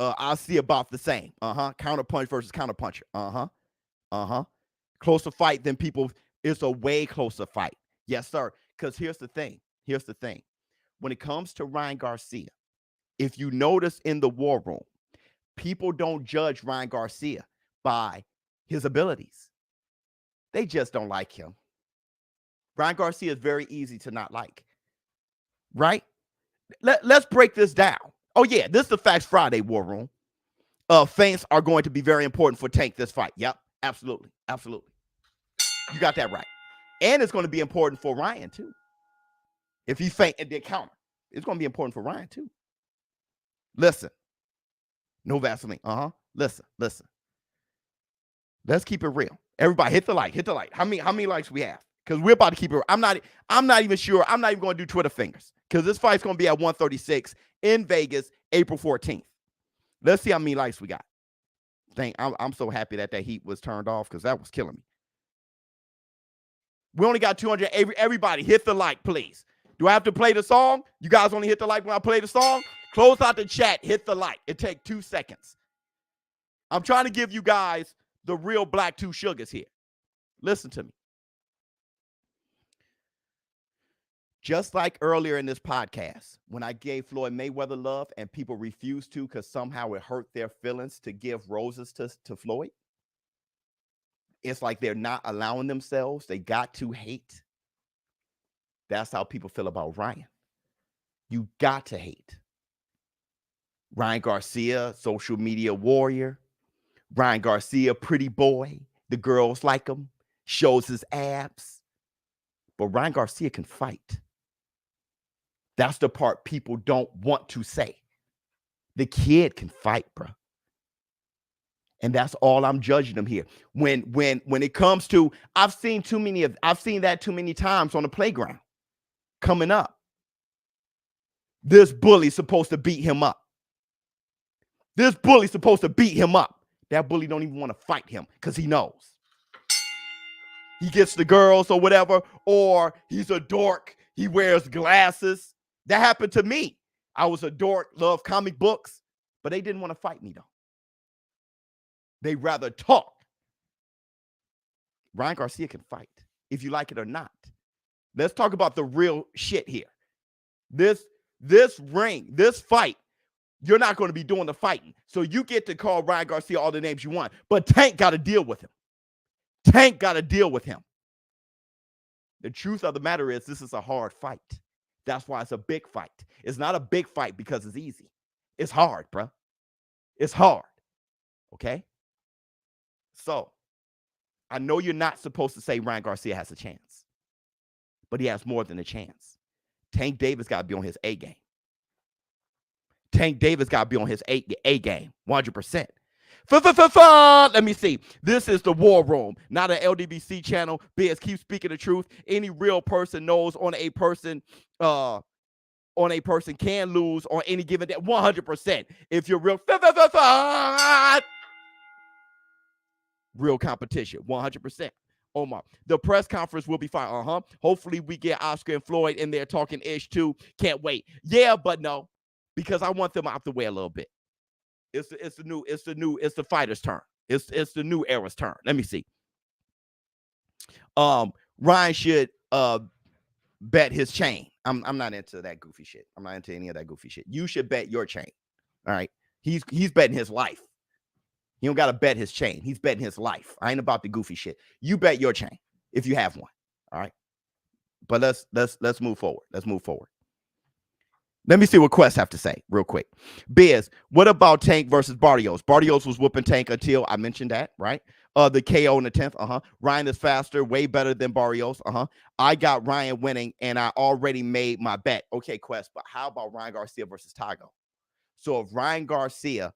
I see about the same. Counterpunch versus counterpuncher. Closer fight than people. It's a way closer fight. Yes, sir. Because here's the thing. When it comes to Ryan Garcia, if you notice in the war room, people don't judge Ryan Garcia by his abilities. They just don't like him. Ryan Garcia is very easy to not like, right? Let's break this down. Oh, yeah, this is the Facts Friday War Room. Feints are going to be very important for Tank this fight. Yep, absolutely. You got that right. And it's going to be important for Ryan, too. If he feint and then counter, it's going to be important for Ryan, too. Listen. No Vaseline. Listen. Let's keep it real. Everybody hit the like. How many likes we have? Because we're about to keep it. I'm not even sure. I'm not even going to do Twitter fingers, because this fight's going to be at 136 in Vegas, April 14th. Let's see how many likes we got. I'm so happy that heat was turned off, because that was killing me. We only got 200. Everybody hit the like, please. Do I have to play the song? You guys only hit the like when I play the song? Close out the chat. Hit the like. It takes 2 seconds. I'm trying to give you guys the real Black Two Sugars here. Listen to me. Just like earlier in this podcast, when I gave Floyd Mayweather love and people refused to because somehow it hurt their feelings to give roses to Floyd, it's like they're not allowing themselves. They got to hate. That's how people feel about Ryan. You got to hate. Ryan Garcia, social media warrior. Ryan Garcia, pretty boy. The girls like him. Shows his abs. But Ryan Garcia can fight. That's the part people don't want to say. The kid can fight, bro. And that's all I'm judging him here. When it comes to, I've seen that too many times on the playground coming up. This bully's supposed to beat him up. That bully don't even want to fight him because he knows. He gets the girls or whatever, or he's a dork. He wears glasses. That happened to me. I was a dork, loved comic books, but they didn't want to fight me, though. They rather talk. Ryan Garcia can fight, if you like it or not. Let's talk about the real shit here. This fight, you're not going to be doing the fighting. So you get to call Ryan Garcia all the names you want, but Tank got to deal with him. The truth of the matter is, this is a hard fight. That's why it's a big fight. It's not a big fight because it's easy. It's hard, bro. It's hard. Okay? So, I know you're not supposed to say Ryan Garcia has a chance, but he has more than a chance. Tank Davis got to be on his A game. Tank Davis got to be on his A game, 100%. Let me see. This is the War Room, not an LDBC channel. Biz, keep speaking the truth. Any real person knows on a person can lose on any given day. 100%. If you're real competition, 100%. Omar, the press conference will be fine. Hopefully we get Oscar and Floyd in there talking ish too. Can't wait. Yeah, but no, because I want them out the way a little bit. It's the fighter's turn. It's the new era's turn. Let me see. Ryan should bet his chain. I'm not into that goofy shit. I'm not into any of that goofy shit. You should bet your chain. All right. He's betting his life. He don't got to bet his chain. He's betting his life. I ain't about the goofy shit. You bet your chain if you have one. All right. But let's move forward. Let's move forward. Let me see what Quest have to say real quick. Biz, what about Tank versus Barrios? Barrios was whooping Tank until I mentioned that, right? The KO in the 10th. Ryan is faster, way better than Barrios. I got Ryan winning, and I already made my bet. Okay, Quest, but how about Ryan Garcia versus Tago? So if Ryan Garcia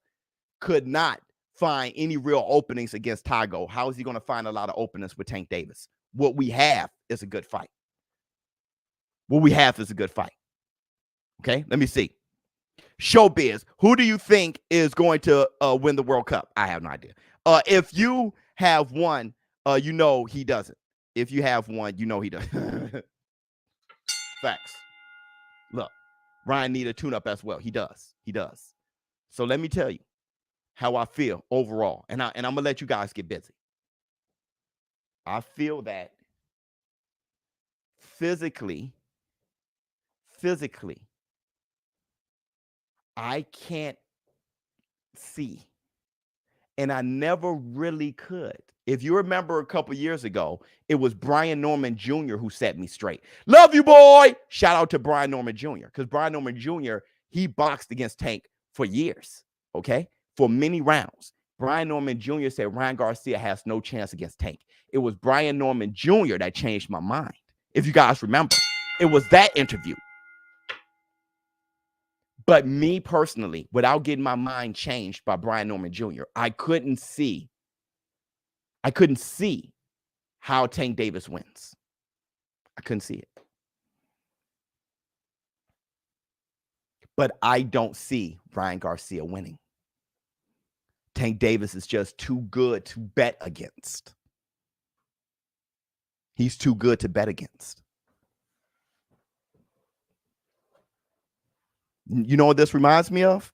could not find any real openings against Tago, how is he going to find a lot of openings with Tank Davis? What we have is a good fight. Okay, let me see. ShowBizz, who do you think is going to win the World Cup? I have no idea. If you have one, you know he doesn't. If you have one, you know he doesn't. Facts. Look, Ryan need a tune-up as well. He does. So let me tell you how I feel overall, and I'm gonna let you guys get busy. I feel that physically, I can't see, and I never really could. If you remember a couple years ago, it was Brian Norman Jr. who set me straight. Love you, boy. Shout out to Brian Norman Jr. because Brian Norman Jr., he boxed against Tank for years, okay? For many rounds. Brian Norman Jr. said Ryan Garcia has no chance against Tank. It was Brian Norman Jr. that changed my mind. If you guys remember, it was that interview. But me personally, without getting my mind changed by Brian Norman Jr., I couldn't see how Tank Davis wins. I couldn't see it. But I don't see Ryan Garcia winning. Tank Davis is just too good to bet against. He's too good to bet against. You know what this reminds me of?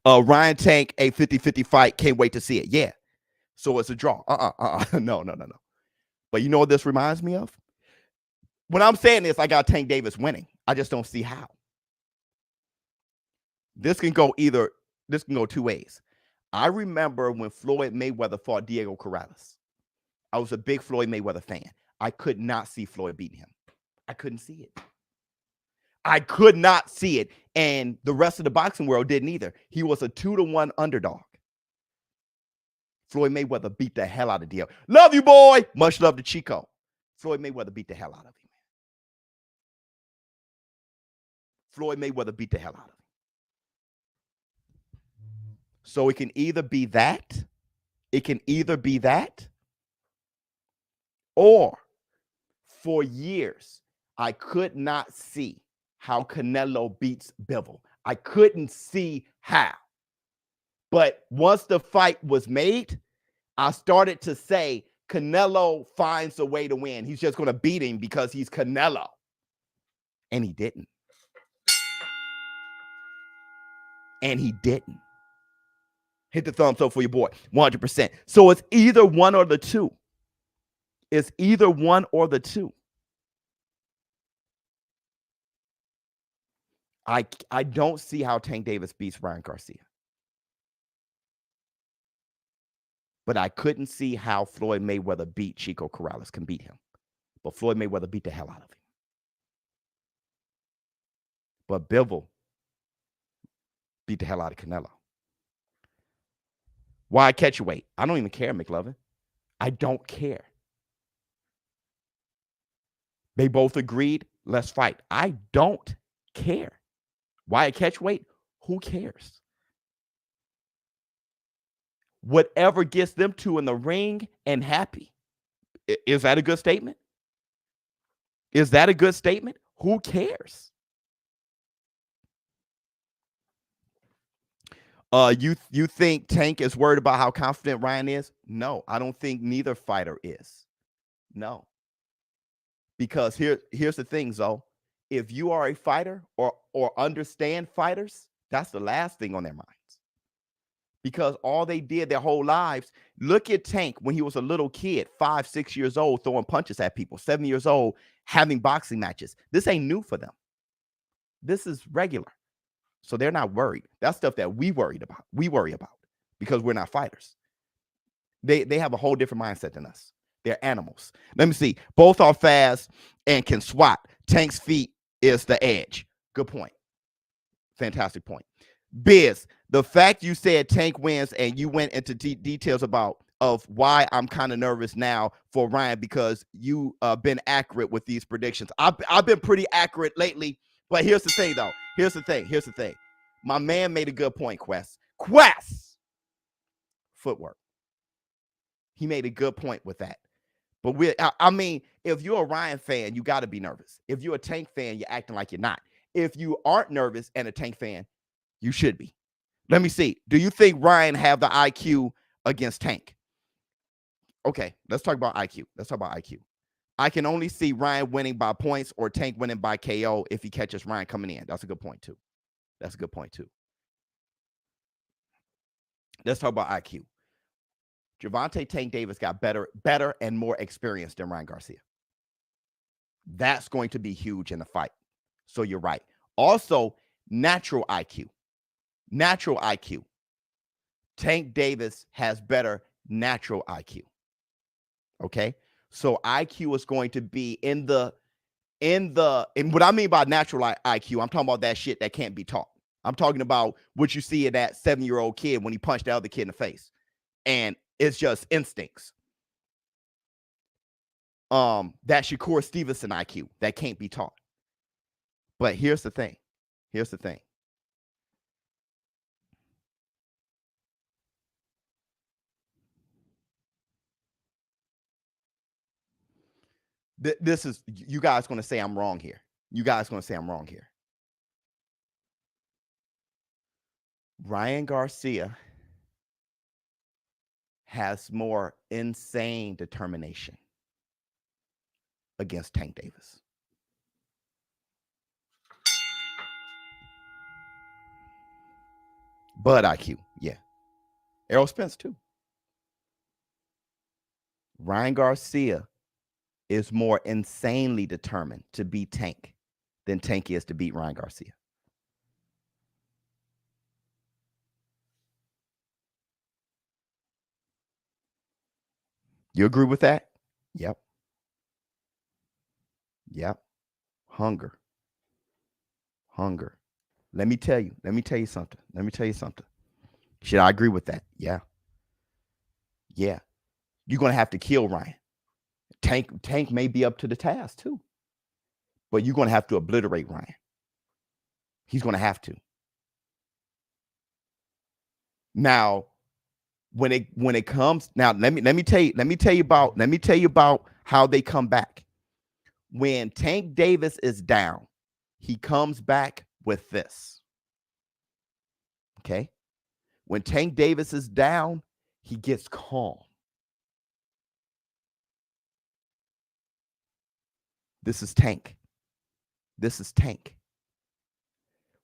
Ryan Tank, a 50-50 fight. Can't wait to see it. Yeah. So it's a draw. No. But you know what this reminds me of? When I'm saying this, I got Tank Davis winning. I just don't see how. This can go two ways. I remember when Floyd Mayweather fought Diego Corrales. I was a big Floyd Mayweather fan. I could not see Floyd beating him. I couldn't see it. I could not see it. And the rest of the boxing world didn't either. He was a 2-1 underdog. Floyd Mayweather beat the hell out of Diego. Love you, boy. Much love to Chico. Floyd Mayweather beat the hell out of him. So it can either be that. Or for years, I could not see how Canelo beats Bivol. I couldn't see how. But once the fight was made, I started to say Canelo finds a way to win. He's just going to beat him because he's Canelo. And he didn't. Hit the thumbs up for your boy, 100%. So it's either one or the two. I don't see how Tank Davis beats Ryan Garcia. But I couldn't see how Floyd Mayweather beat Chico Corrales can beat him. But Floyd Mayweather beat the hell out of him. But Bivol beat the hell out of Canelo. Why catch your weight? I don't even care, McLovin. I don't care. They both agreed, let's fight. I don't care. Why a catch weight? Who cares? Whatever gets them to in the ring and happy. Is that a good statement? Is that a good statement? Who cares? You think Tank is worried about how confident Ryan is? No, I don't think neither fighter is. No. Because here's the thing, Zoe. If you are a fighter or understand fighters, that's the last thing on their minds. Because all they did their whole lives, look at Tank when he was a little kid, 5, 6 years old, throwing punches at people, 7 years old, having boxing matches. This ain't new for them. This is regular. So they're not worried. That's stuff that we worry about because we're not fighters. They have a whole different mindset than us. They're animals. Let me see. Both are fast and can swat. Tank's feet is the edge. Good point. Fantastic point. Biz, the fact you said Tank wins and you went into details of why I'm kind of nervous now for Ryan because you been accurate with these predictions. I've been pretty accurate lately, but here's the thing though. Here's the thing. My man made a good point, Quest. Footwork. He made a good point with that. But I mean, if you're a Ryan fan, you got to be nervous. If you're a Tank fan, you're acting like you're not. If you aren't nervous and a Tank fan, you should be. Let me see. Do you think Ryan have the IQ against Tank? Okay, let's talk about IQ. I can only see Ryan winning by points or Tank winning by KO if he catches Ryan coming in. That's a good point, too. Let's talk about IQ. Gervonta Tank Davis got better and more experience than Ryan Garcia. That's going to be huge in the fight. So you're right. Also, natural IQ. Tank Davis has better natural IQ. Okay? So IQ is going to be in what I mean by natural IQ, I'm talking about that shit that can't be taught. I'm talking about what you see in that 7-year-old kid when he punched the other kid in the face. And it's just instincts. That Shakur Stevenson IQ that can't be taught. But here's the thing. This is, you guys going to say I'm wrong here. Ryan Garcia has more insane determination against Tank Davis. Bud IQ, yeah. Errol Spence too. Ryan Garcia is more insanely determined to beat Tank than Tank is to beat Ryan Garcia. You agree with that? Yep. Hunger. Let me tell you something. Should I agree with that? Yeah. You're going to have to kill Ryan. Tank may be up to the task too. But you're going to have to obliterate Ryan. He's going to have to. Now, when it comes, now let me tell you about how they come back. When Tank Davis is down, he comes back with this. Okay? When Tank Davis is down, he gets calm. This is Tank.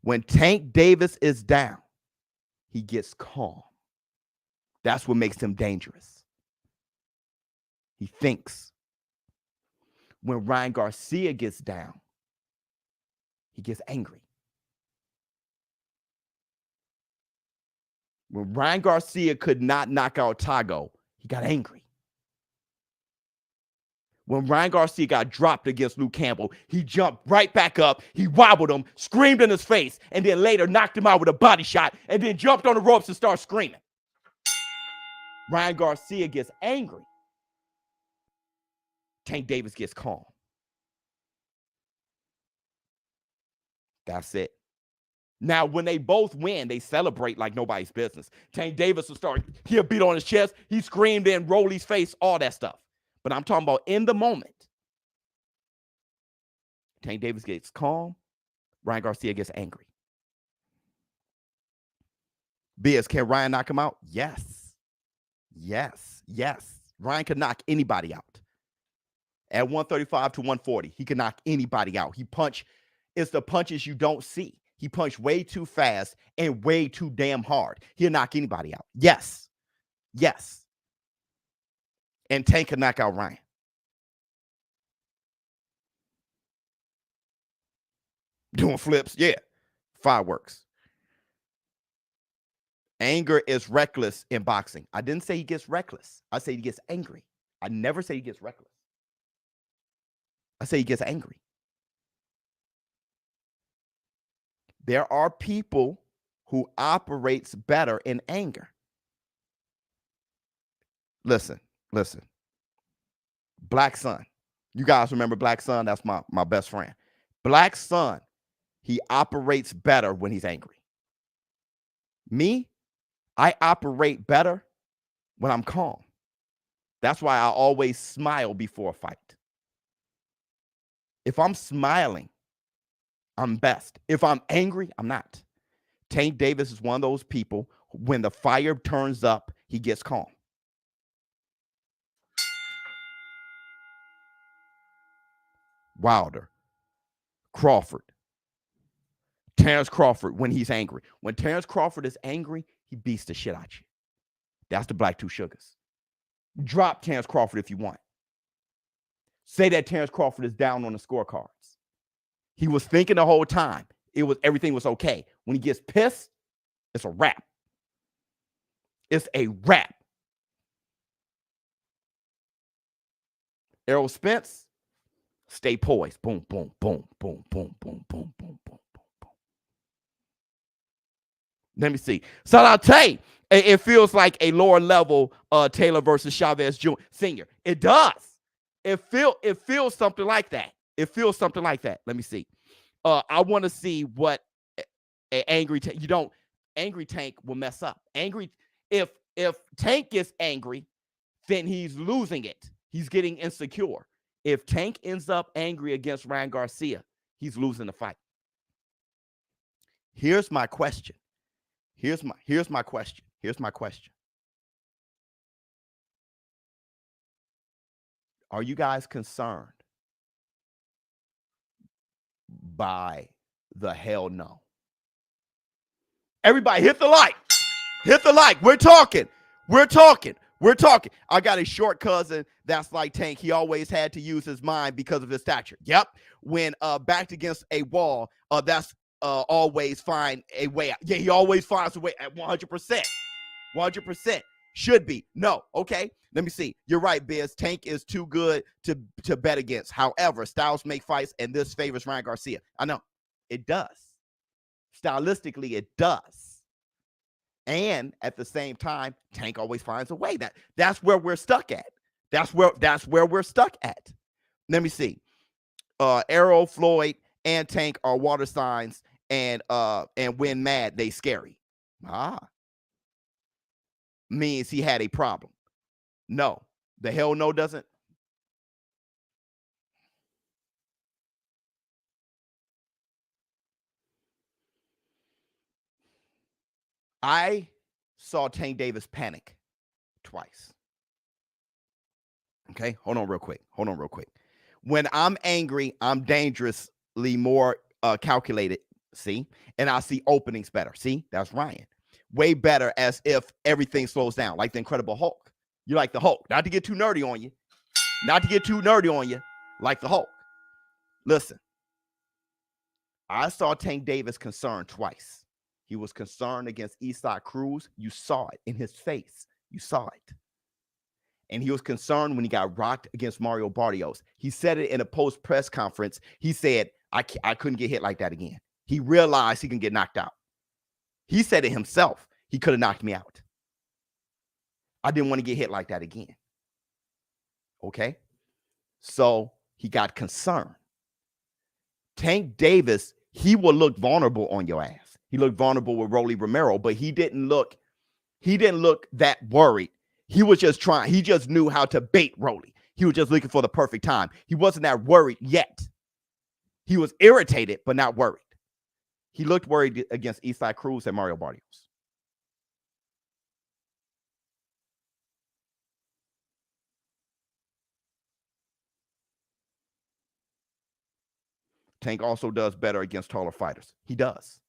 When Tank Davis is down, he gets calm. That's what makes him dangerous. He thinks. When Ryan Garcia gets down, he gets angry. When Ryan Garcia could not knock out Tago, he got angry. When Ryan Garcia got dropped against Luke Campbell, he jumped right back up, he wobbled him, screamed in his face, and then later knocked him out with a body shot, and then jumped on the ropes and started screaming. Ryan Garcia gets angry. Tank Davis gets calm. That's it. Now, when they both win, they celebrate like nobody's business. Tank Davis will start, he'll beat on his chest, he screamed in, roll his face, all that stuff. But I'm talking about in the moment. Tank Davis gets calm, Ryan Garcia gets angry. Biz, can Ryan knock him out? Yes. Yes. Yes. Ryan can knock anybody out. At 135 to 140, he can knock anybody out. It's the punches you don't see. He punched way too fast and way too damn hard. He'll knock anybody out. Yes. Yes. And Tank can knock out Ryan. Doing flips. Yeah. Fireworks. Anger is reckless in boxing. I didn't say he gets reckless. I say he gets angry. I never say he gets reckless. I say he gets angry. There are people who operates better in anger. Listen. Black Sun. You guys remember Black Sun? That's my best friend. Black Sun, he operates better when he's angry. Me, I operate better when I'm calm. That's why I always smile before a fight. If I'm smiling, I'm best. If I'm angry, I'm not. Tank Davis is one of those people, when the fire turns up, he gets calm. Wilder, Crawford, Terrence Crawford when he's angry. When Terrence Crawford is angry, he beats the shit out you. That's the Black Two Sugars. Drop Terrence Crawford if you want. Say that Terrence Crawford is down on the scorecards. He was thinking the whole time everything was okay. When he gets pissed, it's a wrap. It's a wrap. Errol Spence, stay poised. Boom, boom, boom, boom, boom, boom, boom, boom, boom, boom. Let me see. Salate, it feels like a lower level Taylor versus Chavez Jr. Sr. It does. It feels something like that. It feels something like that. Let me see. I want to see what an angry Tank. Angry Tank will mess up. If Tank gets angry, then he's losing it. He's getting insecure. If Tank ends up angry against Ryan Garcia, he's losing the fight. Here's my question. Here's my question. Are you guys concerned by the hell no? Everybody hit the like. Hit the like. We're talking. I got a short cousin that's like Tank. He always had to use his mind because of his stature. Yep. When backed against a wall, that's always find a way out. Yeah, he always finds a way at 100%. 100%. Should be. No. Okay. Let me see. You're right, Biz. Tank is too good to bet against. However, styles make fights, and this favors Ryan Garcia. I know. It does. Stylistically, it does. And at the same time, Tank always finds a way. That's where we're stuck at. That's where we're stuck at. Let me see. Errol, Floyd, and Tank are water signs, and when mad, they scary. Means he had a problem. No, the hell no doesn't. I saw Tank Davis panic twice. Okay, hold on real quick. When I'm angry, I'm dangerously more calculated. See, and I see openings better. See, that's Ryan. Way better, as if everything slows down, like the Incredible Hulk. You like the Hulk. Not to get too nerdy on you. Like the Hulk. Listen, I saw Tank Davis concerned twice. He was concerned against Eastside Cruz. You saw it in his face. You saw it. And he was concerned when he got rocked against Mario Barrios. He said it in a post-press conference. He said, I couldn't get hit like that again. He realized he can get knocked out. He said it himself. He could have knocked me out. I didn't want to get hit like that again. Okay? So he got concerned. Tank Davis, he will look vulnerable on your ass. He looked vulnerable with Rolly Romero, but he didn't look that worried. He was just trying. He just knew how to bait Rolly. He was just looking for the perfect time. He wasn't that worried yet. He was irritated, but not worried. He looked worried against Eastside Cruz and Mario Barrios. Tank also does better against taller fighters. He does.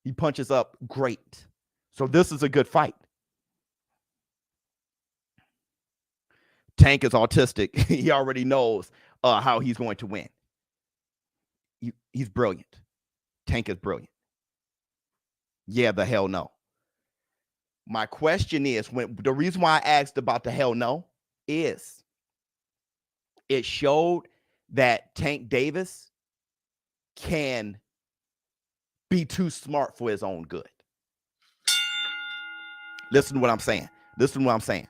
He punches up great. So this is a good fight. Tank is autistic. He already knows how he's going to win. He's brilliant. Tank is brilliant. Yeah, the hell no. My question is, the reason why I asked about the hell no is it showed that Tank Davis can be too smart for his own good. Listen to what I'm saying. Listen to what I'm saying.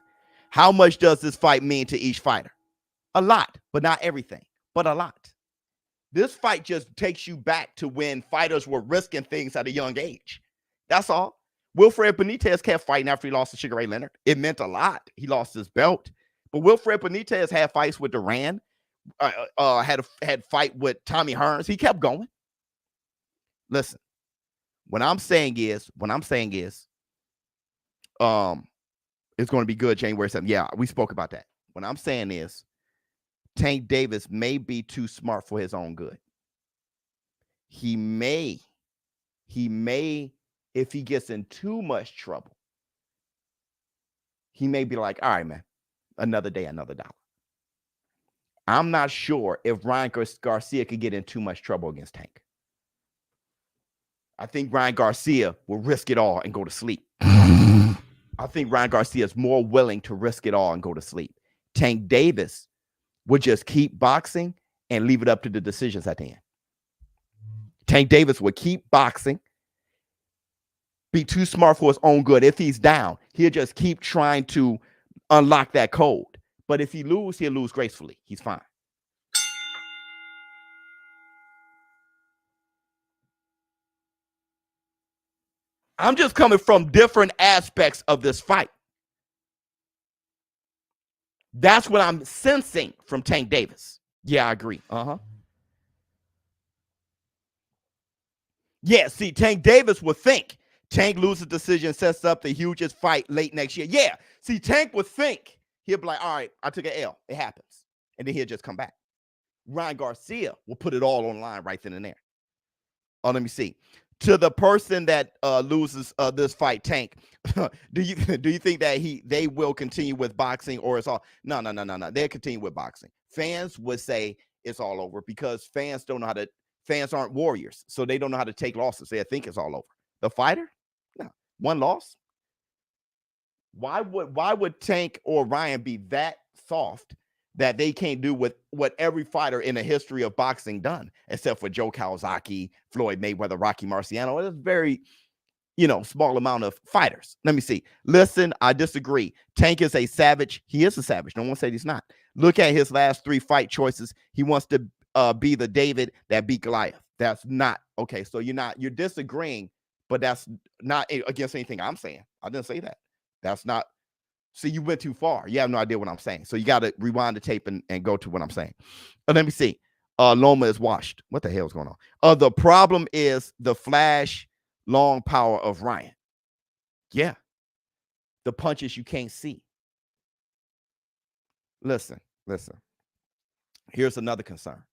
How much does this fight mean to each fighter? A lot, but not everything, but a lot. This fight just takes you back to when fighters were risking things at a young age. That's all. Wilfred Benitez kept fighting after he lost to Sugar Ray Leonard. It meant a lot. He lost his belt. But Wilfred Benitez had fights with Duran, had fight with Tommy Hearns. He kept going. Listen, what I'm saying is, it's going to be good January 7th. Yeah, we spoke about that. What I'm saying is Tank Davis may be too smart for his own good. He may, if he gets in too much trouble, he may be like, all right, man, another day, another dollar. I'm not sure if Ryan Garcia could get in too much trouble against Tank. I think Ryan Garcia will risk it all and go to sleep. I think Ryan Garcia is more willing to risk it all and go to sleep. Tank Davis would just keep boxing and leave it up to the decisions at the end. Tank Davis would keep boxing, be too smart for his own good. If he's down, he'll just keep trying to unlock that code. But if he loses, he'll lose gracefully. He's fine. I'm just coming from different aspects of this fight. That's what I'm sensing from Tank Davis. Yeah, I agree. Yeah, see, Tank Davis would think Tank loses decision, sets up the hugest fight late next year. Yeah, see, Tank would think he'll be like, all right, I took an L. It happens. And then he'll just come back. Ryan Garcia will put it all on the line right then and there. Oh, let me see. To the person that loses this fight, Tank, do you think that they will continue with boxing, or it's all no? They'll continue with boxing. Fans would say it's all over because fans don't know how to. Fans aren't warriors, so they don't know how to take losses. They think it's all over. The fighter, no, one loss. Why would Tank or Ryan be that soft that they can't do with what every fighter in the history of boxing done, except for Joe Kawasaki, Floyd Mayweather, Rocky Marciano? It's a very, small amount of fighters. Let me see. Listen, I disagree. Tank is a savage. He is a savage. No one said he's not. Look at his last 3 fight choices. He wants to be the David that beat Goliath. That's not okay. So you're disagreeing, but that's not against anything I'm saying. I didn't say that. That's not. See, you went too far. You have no idea what I'm saying. So you got to rewind the tape and go to what I'm saying. Let me see. Loma is washed. What the hell is going on? The problem is the flash long power of Ryan. Yeah. The punches you can't see. Listen. Here's another concern.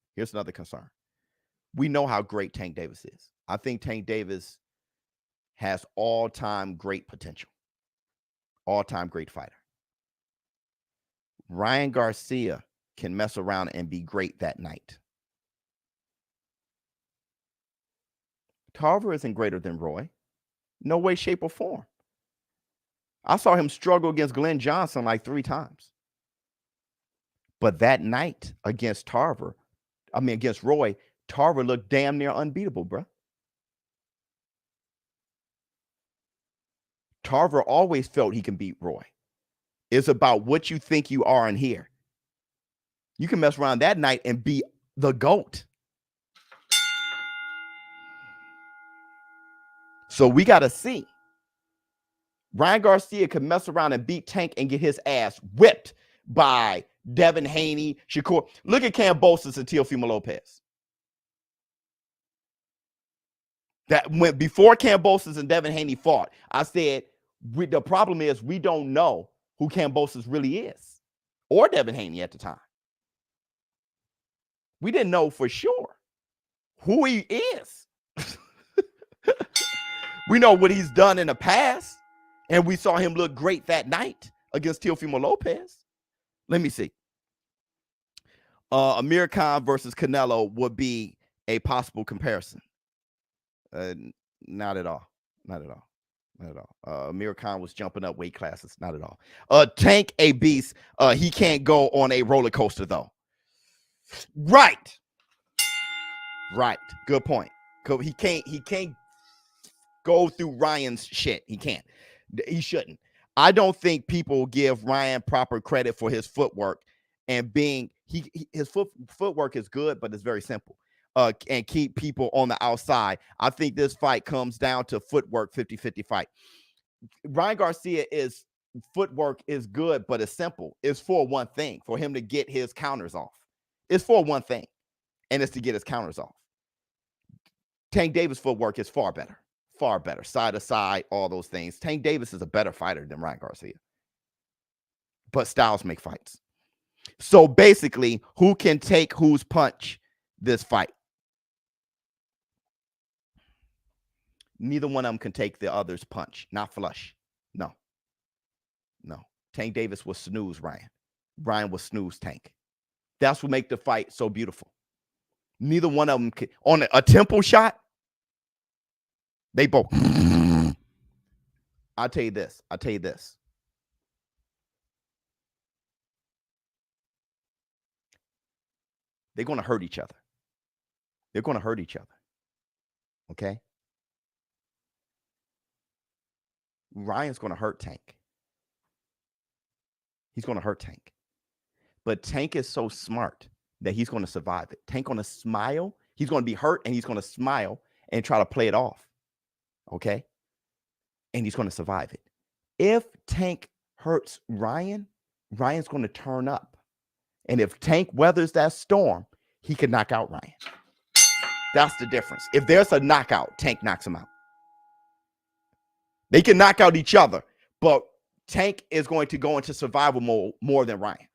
We know how great Tank Davis is. I think Tank Davis has all-time great potential. All-time great fighter. Ryan Garcia can mess around and be great that night. Tarver isn't greater than Roy. No way, shape, or form. I saw him struggle against Glenn Johnson like 3 times. But that night against Roy, Tarver looked damn near unbeatable, bro. Tarver always felt he can beat Roy. It's about what you think you are in here. You can mess around that night and be the GOAT. So we got to see. Ryan Garcia could mess around and beat Tank and get his ass whipped by Devin Haney, Shakur. Look at Kambosos and Teofimo Lopez. That went before Kambosos and Devin Haney fought. I said, the problem is we don't know who Kambosos really is, or Devin Haney at the time. We didn't know for sure who he is. We know what he's done in the past, and we saw him look great that night against Teofimo Lopez. Let me see. Amir Khan versus Canelo would be a possible comparison. Not at all. Not at all. Not at all. Amir Khan was jumping up weight classes. Not at all. Tank a beast. He can't go on a roller coaster though. Right. Right. Good point. He can't go through Ryan's shit. He can't. He shouldn't. I don't think people give Ryan proper credit for his footwork and being his footwork is good, but it's very simple. And keep people on the outside. I think this fight comes down to footwork, 50-50 fight. Ryan Garcia footwork is good, but it's simple. It's for one thing, for him to get his counters off. It's for one thing, and it's to get his counters off. Tank Davis' footwork is far better, side to side, all those things. Tank Davis is a better fighter than Ryan Garcia, but styles make fights. So basically, who can take whose punch this fight? Neither one of them can take the other's punch. Not flush. No. Tank Davis will snooze Ryan. Ryan will snooze Tank. That's what makes the fight so beautiful. Neither one of them can. On a temple shot, they both. I'll tell you this. They're going to hurt each other. Okay? Ryan's going to hurt Tank. He's going to hurt Tank. But Tank is so smart that he's going to survive it. Tank going to smile. He's going to be hurt, and he's going to smile and try to play it off. Okay? And he's going to survive it. If Tank hurts Ryan, Ryan's going to turn up. And if Tank weathers that storm, he can knock out Ryan. That's the difference. If there's a knockout, Tank knocks him out. They can knock out each other, but Tank is going to go into survival mode more than Ryan.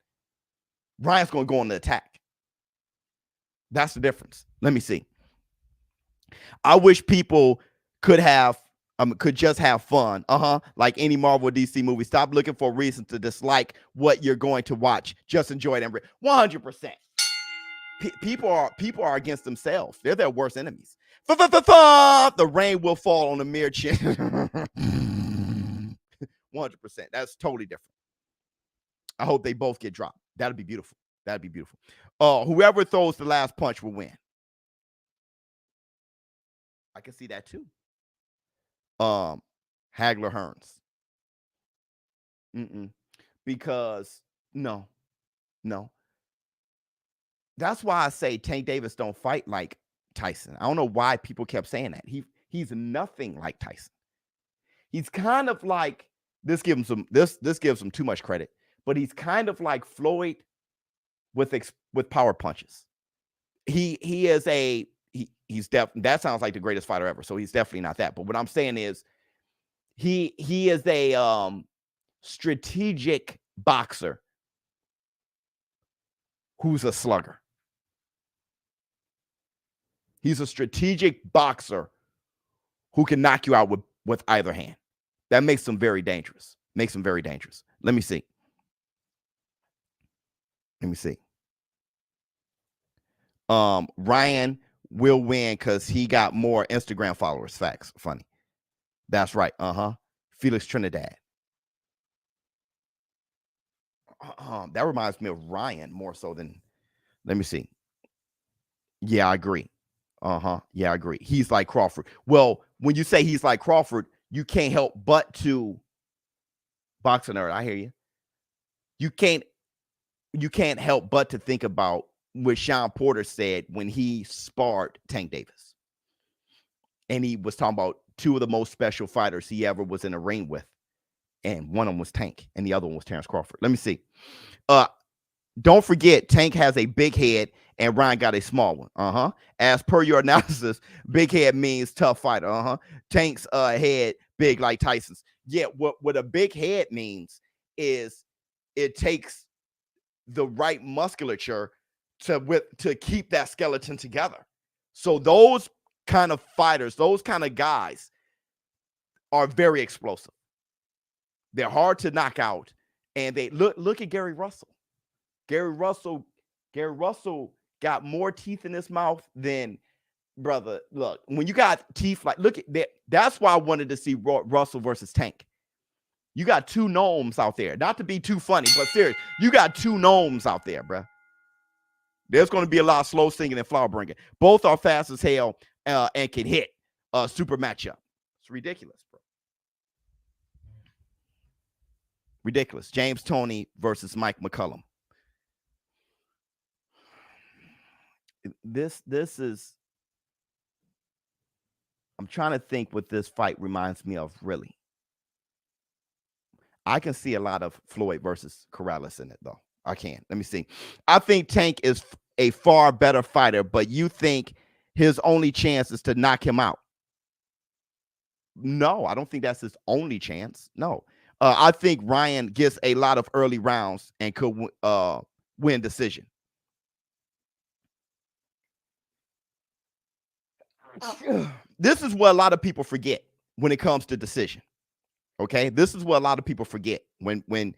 Ryan's going to go on the attack. That's the difference. Let me see. I wish people could just have fun. Like any Marvel or DC movie. Stop looking for a reason to dislike what you're going to watch. Just enjoy it. 100%. People are against themselves. They're their worst enemies. The rain will fall on the mere chin. 100%. That's totally different. I hope they both get dropped. That'd be beautiful. Whoever throws the last punch will win. I can see that too. Hagler Hearns. Because no. That's why I say Tank Davis don't fight like Tyson. I don't know why people kept saying that. He's nothing like Tyson. He's kind of like this gives him too much credit, but he's kind of like Floyd with power punches. He's definitely, that sounds like the greatest fighter ever. So he's definitely not that. But what I'm saying is he is a strategic boxer who's a slugger. He's a strategic boxer who can knock you out with either hand. That makes him very dangerous. Let me see. Ryan will win because he got more Instagram followers. Facts. Funny. That's right. Felix Trinidad. That reminds me of Ryan more so than. Let me see. Yeah, I agree. Yeah, I agree. He's like Crawford. Well, when you say he's like Crawford, you can't help but to boxing nerd. I hear you. You can't help but to think about what Sean Porter said when he sparred Tank Davis. And he was talking about two of the most special fighters he ever was in a ring with. And one of them was Tank, and the other one was Terrence Crawford. Let me see. Don't forget, Tank has a big head, and Ryan got a small one. As per your analysis, big head means tough fighter. Tank's head big like Tyson's. Yeah, what a big head means is it takes the right musculature to keep that skeleton together. So those kind of fighters, those kind of guys are very explosive. They're hard to knock out. And they look at Gary Russell. Gary Russell got more teeth in his mouth than, brother. Look, when you got teeth like, look at that. That's why I wanted to see Russell versus Tank. You got two gnomes out there. Not to be too funny, but serious. You got two gnomes out there, bro. There's going to be a lot of slow singing and flower bringing. Both are fast as hell and can hit. Super matchup. It's ridiculous, bro. Ridiculous. James Toney versus Mike McCullum. This is, I'm trying to think what this fight reminds me of, really. I can see a lot of Floyd versus Corrales in it, though. I can. Let me see. I think Tank is a far better fighter, but you think his only chance is to knock him out? No, I don't think that's his only chance. No. I think Ryan gets a lot of early rounds and could win decision. This is what a lot of people forget when it comes to decision. Okay, this is what a lot of people forget when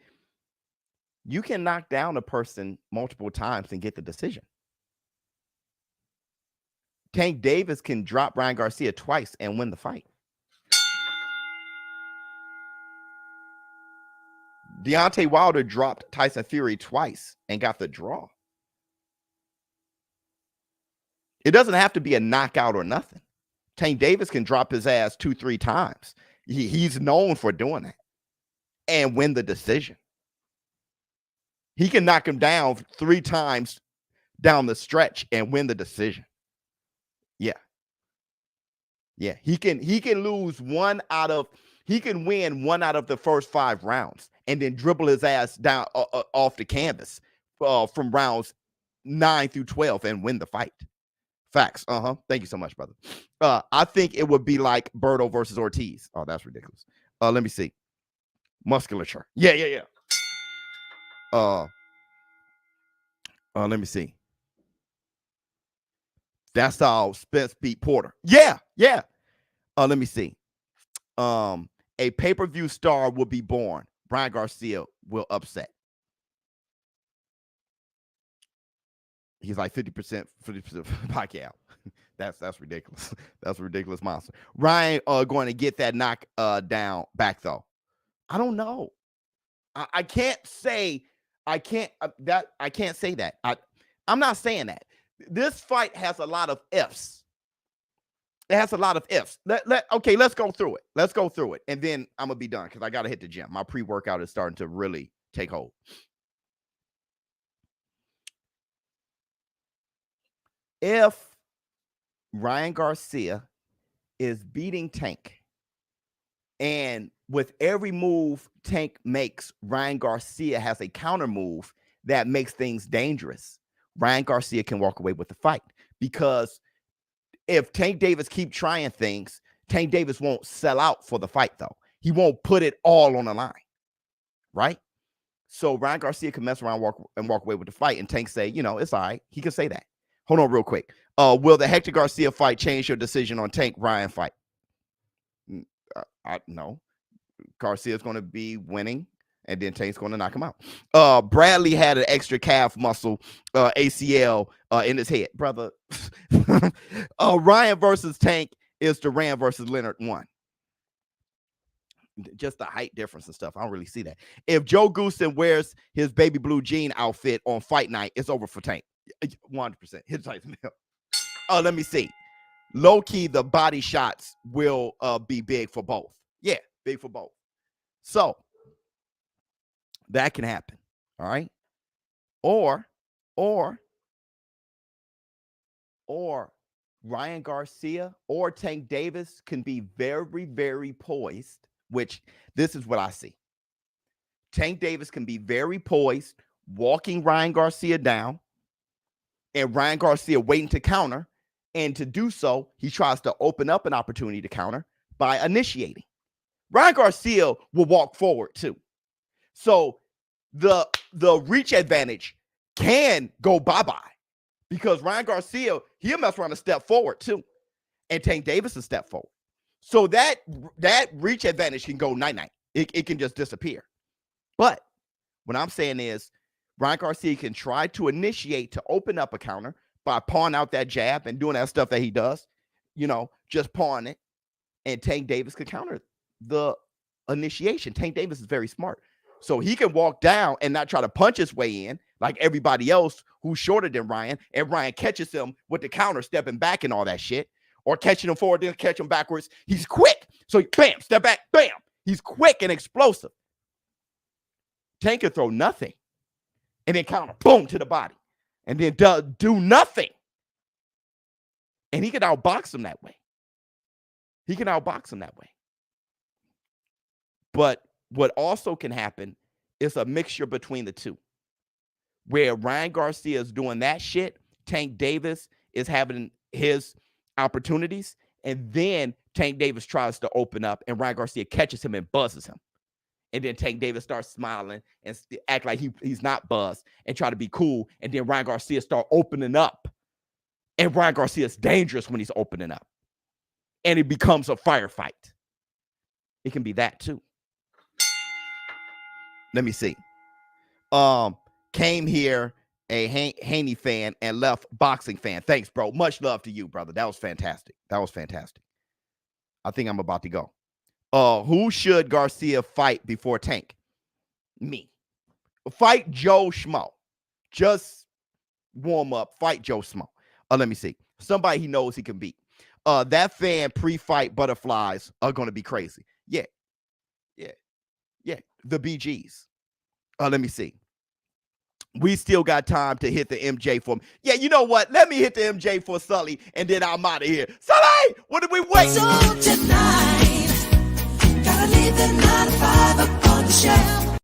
you can knock down a person multiple times and get the decision. Tank Davis can drop Ryan Garcia twice and win the fight. Deontay Wilder dropped Tyson Fury twice and got the draw. It doesn't have to be a knockout or nothing. Tank Davis can drop his ass 2-3 times. He's known for doing that and win the decision. He can knock him down 3 times down the stretch and win the decision. Yeah. Yeah. He can lose he can win 1 out of the first 5 rounds and then dribble his ass down off the canvas from rounds 9 through 12 and win the fight. Facts. Thank you so much, brother. I think it would be like Berto versus Ortiz. Oh, that's ridiculous. Let me see. Musculature. Yeah. Let me see. That's how Spence beat Porter. Yeah. Let me see. A pay-per-view star will be born. Brian Garcia will upset. He's like 50% Pacquiao. That's ridiculous. That's a ridiculous monster. Ryan going to get that knock down back though. I don't know. I can't say that. I'm not saying that. This fight has a lot of ifs. It has a lot of ifs. Okay, let's go through it. Let's go through it. And then I'm going to be done because I got to hit the gym. My pre-workout is starting to really take hold. If Ryan Garcia is beating Tank, and with every move Tank makes, Ryan Garcia has a counter move that makes things dangerous, Ryan Garcia can walk away with the fight. Because if Tank Davis keep trying things, Tank Davis won't sell out for the fight, though. He won't put it all on the line, right? So Ryan Garcia can mess around and walk away with the fight, and Tank say, it's all right. He can say that. Hold on real quick. Will the Hector Garcia fight change your decision on Tank Ryan fight? No. Garcia's going to be winning, and then Tank's going to knock him out. Bradley had an extra calf muscle, ACL, in his head. Brother, Ryan versus Tank is Duran versus Leonard 1. Just the height difference and stuff. I don't really see that. If Joe Goosen wears his baby blue jean outfit on fight night, it's over for Tank. 100%. Hit Tyson. Let me see. Low key, the body shots will be big for both. Yeah, big for both. So that can happen. All right. Or Ryan Garcia or Tank Davis can be very, very poised, which this is what I see. Tank Davis can be very poised, walking Ryan Garcia down, and Ryan Garcia waiting to counter. And to do so, he tries to open up an opportunity to counter by initiating. Ryan Garcia will walk forward too. So the reach advantage can go bye-bye because Ryan Garcia, he'll mess around a step forward too. And Tank Davis a step forward. So that reach advantage can go night-night. It can just disappear. But what I'm saying is Ryan Garcia can try to initiate to open up a counter by pawing out that jab and doing that stuff that he does, just pawing it. And Tank Davis could counter the initiation. Tank Davis is very smart. So he can walk down and not try to punch his way in like everybody else who's shorter than Ryan. And Ryan catches him with the counter, stepping back and all that shit. Or catching him forward, then catch him backwards. He's quick. So bam, step back, bam. He's quick and explosive. Tank can throw nothing. And then counter, boom, to the body. And then do nothing. And he can outbox him that way. But what also can happen is a mixture between the two. Where Ryan Garcia is doing that shit, Tank Davis is having his opportunities, and then Tank Davis tries to open up, and Ryan Garcia catches him and buzzes him. And then Tank Davis starts smiling and act like he's not buzzed and try to be cool. And then Ryan Garcia start opening up. And Ryan Garcia is dangerous when he's opening up. And it becomes a firefight. It can be that too. Let me see. Came here a Haney fan and left boxing fan. Thanks, bro. Much love to you, brother. That was fantastic. I think I'm about to go. Who should Garcia fight before Tank? Me. Fight Joe Schmo. Just warm up. Fight Joe Schmo. Let me see. Somebody he knows he can beat. That fan pre-fight butterflies are going to be crazy. Yeah. The BGs. Let me see. We still got time to hit the MJ for him. Yeah, you know what? Let me hit the MJ for Sully, and then I'm out of here. Sully, what did we wait? So tonight, gotta leave the 9 to 5 up on the shelf.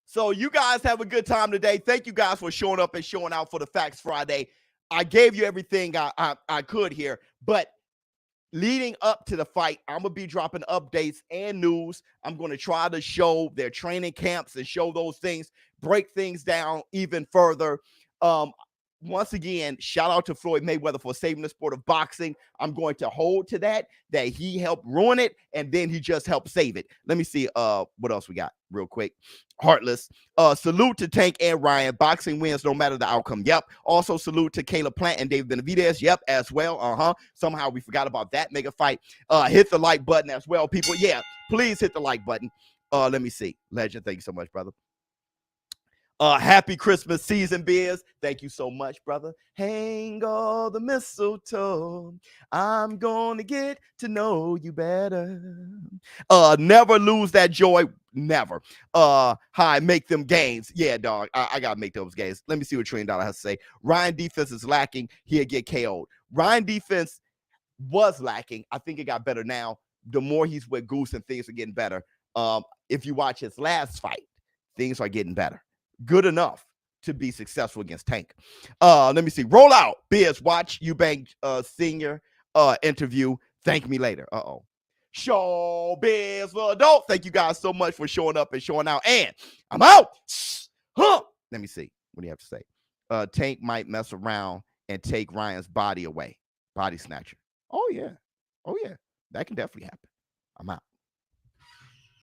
So you guys have a good time today. Thank you guys for showing up and showing out for the Facts Friday. I gave you everything I could here, but leading up to the fight, I'm going to be dropping updates and news. I'm going to try to show their training camps and show those things, break things down even further. Once again, shout out to Floyd Mayweather for saving the sport of boxing. I'm going to hold to that he helped ruin it, and then he just helped save it. Let me see what else we got real quick. Heartless. Salute to Tank and Ryan. Boxing wins no matter the outcome. Yep. Also salute to Caleb Plant and David Benavidez. Yep, as well. Somehow we forgot about that mega fight. Hit the like button as well, people. Yeah, please hit the like button. Let me see. Legend, thank you so much, brother. Happy Christmas season, Biz. Thank you so much, brother. Hang all the mistletoe. I'm gonna get to know you better. Never lose that joy. Never. Hi, make them gains. Yeah, dog. I gotta make those gains. Let me see what $1 Trillion has to say. Ryan defense is lacking. He'll get KO'd. Ryan defense was lacking. I think it got better now. The more he's with Goose and things are getting better. If you watch his last fight, things are getting better. Good enough to be successful against Tank. Let me see. Roll out. Biz, watch Eubank Senior interview. Thank me later. ShowBizz The Adult. Thank you guys so much for showing up and showing out. And I'm out. Let me see. What do you have to say? Tank might mess around and take Ryan's body away. Body snatcher. Oh, yeah. That can definitely happen. I'm out.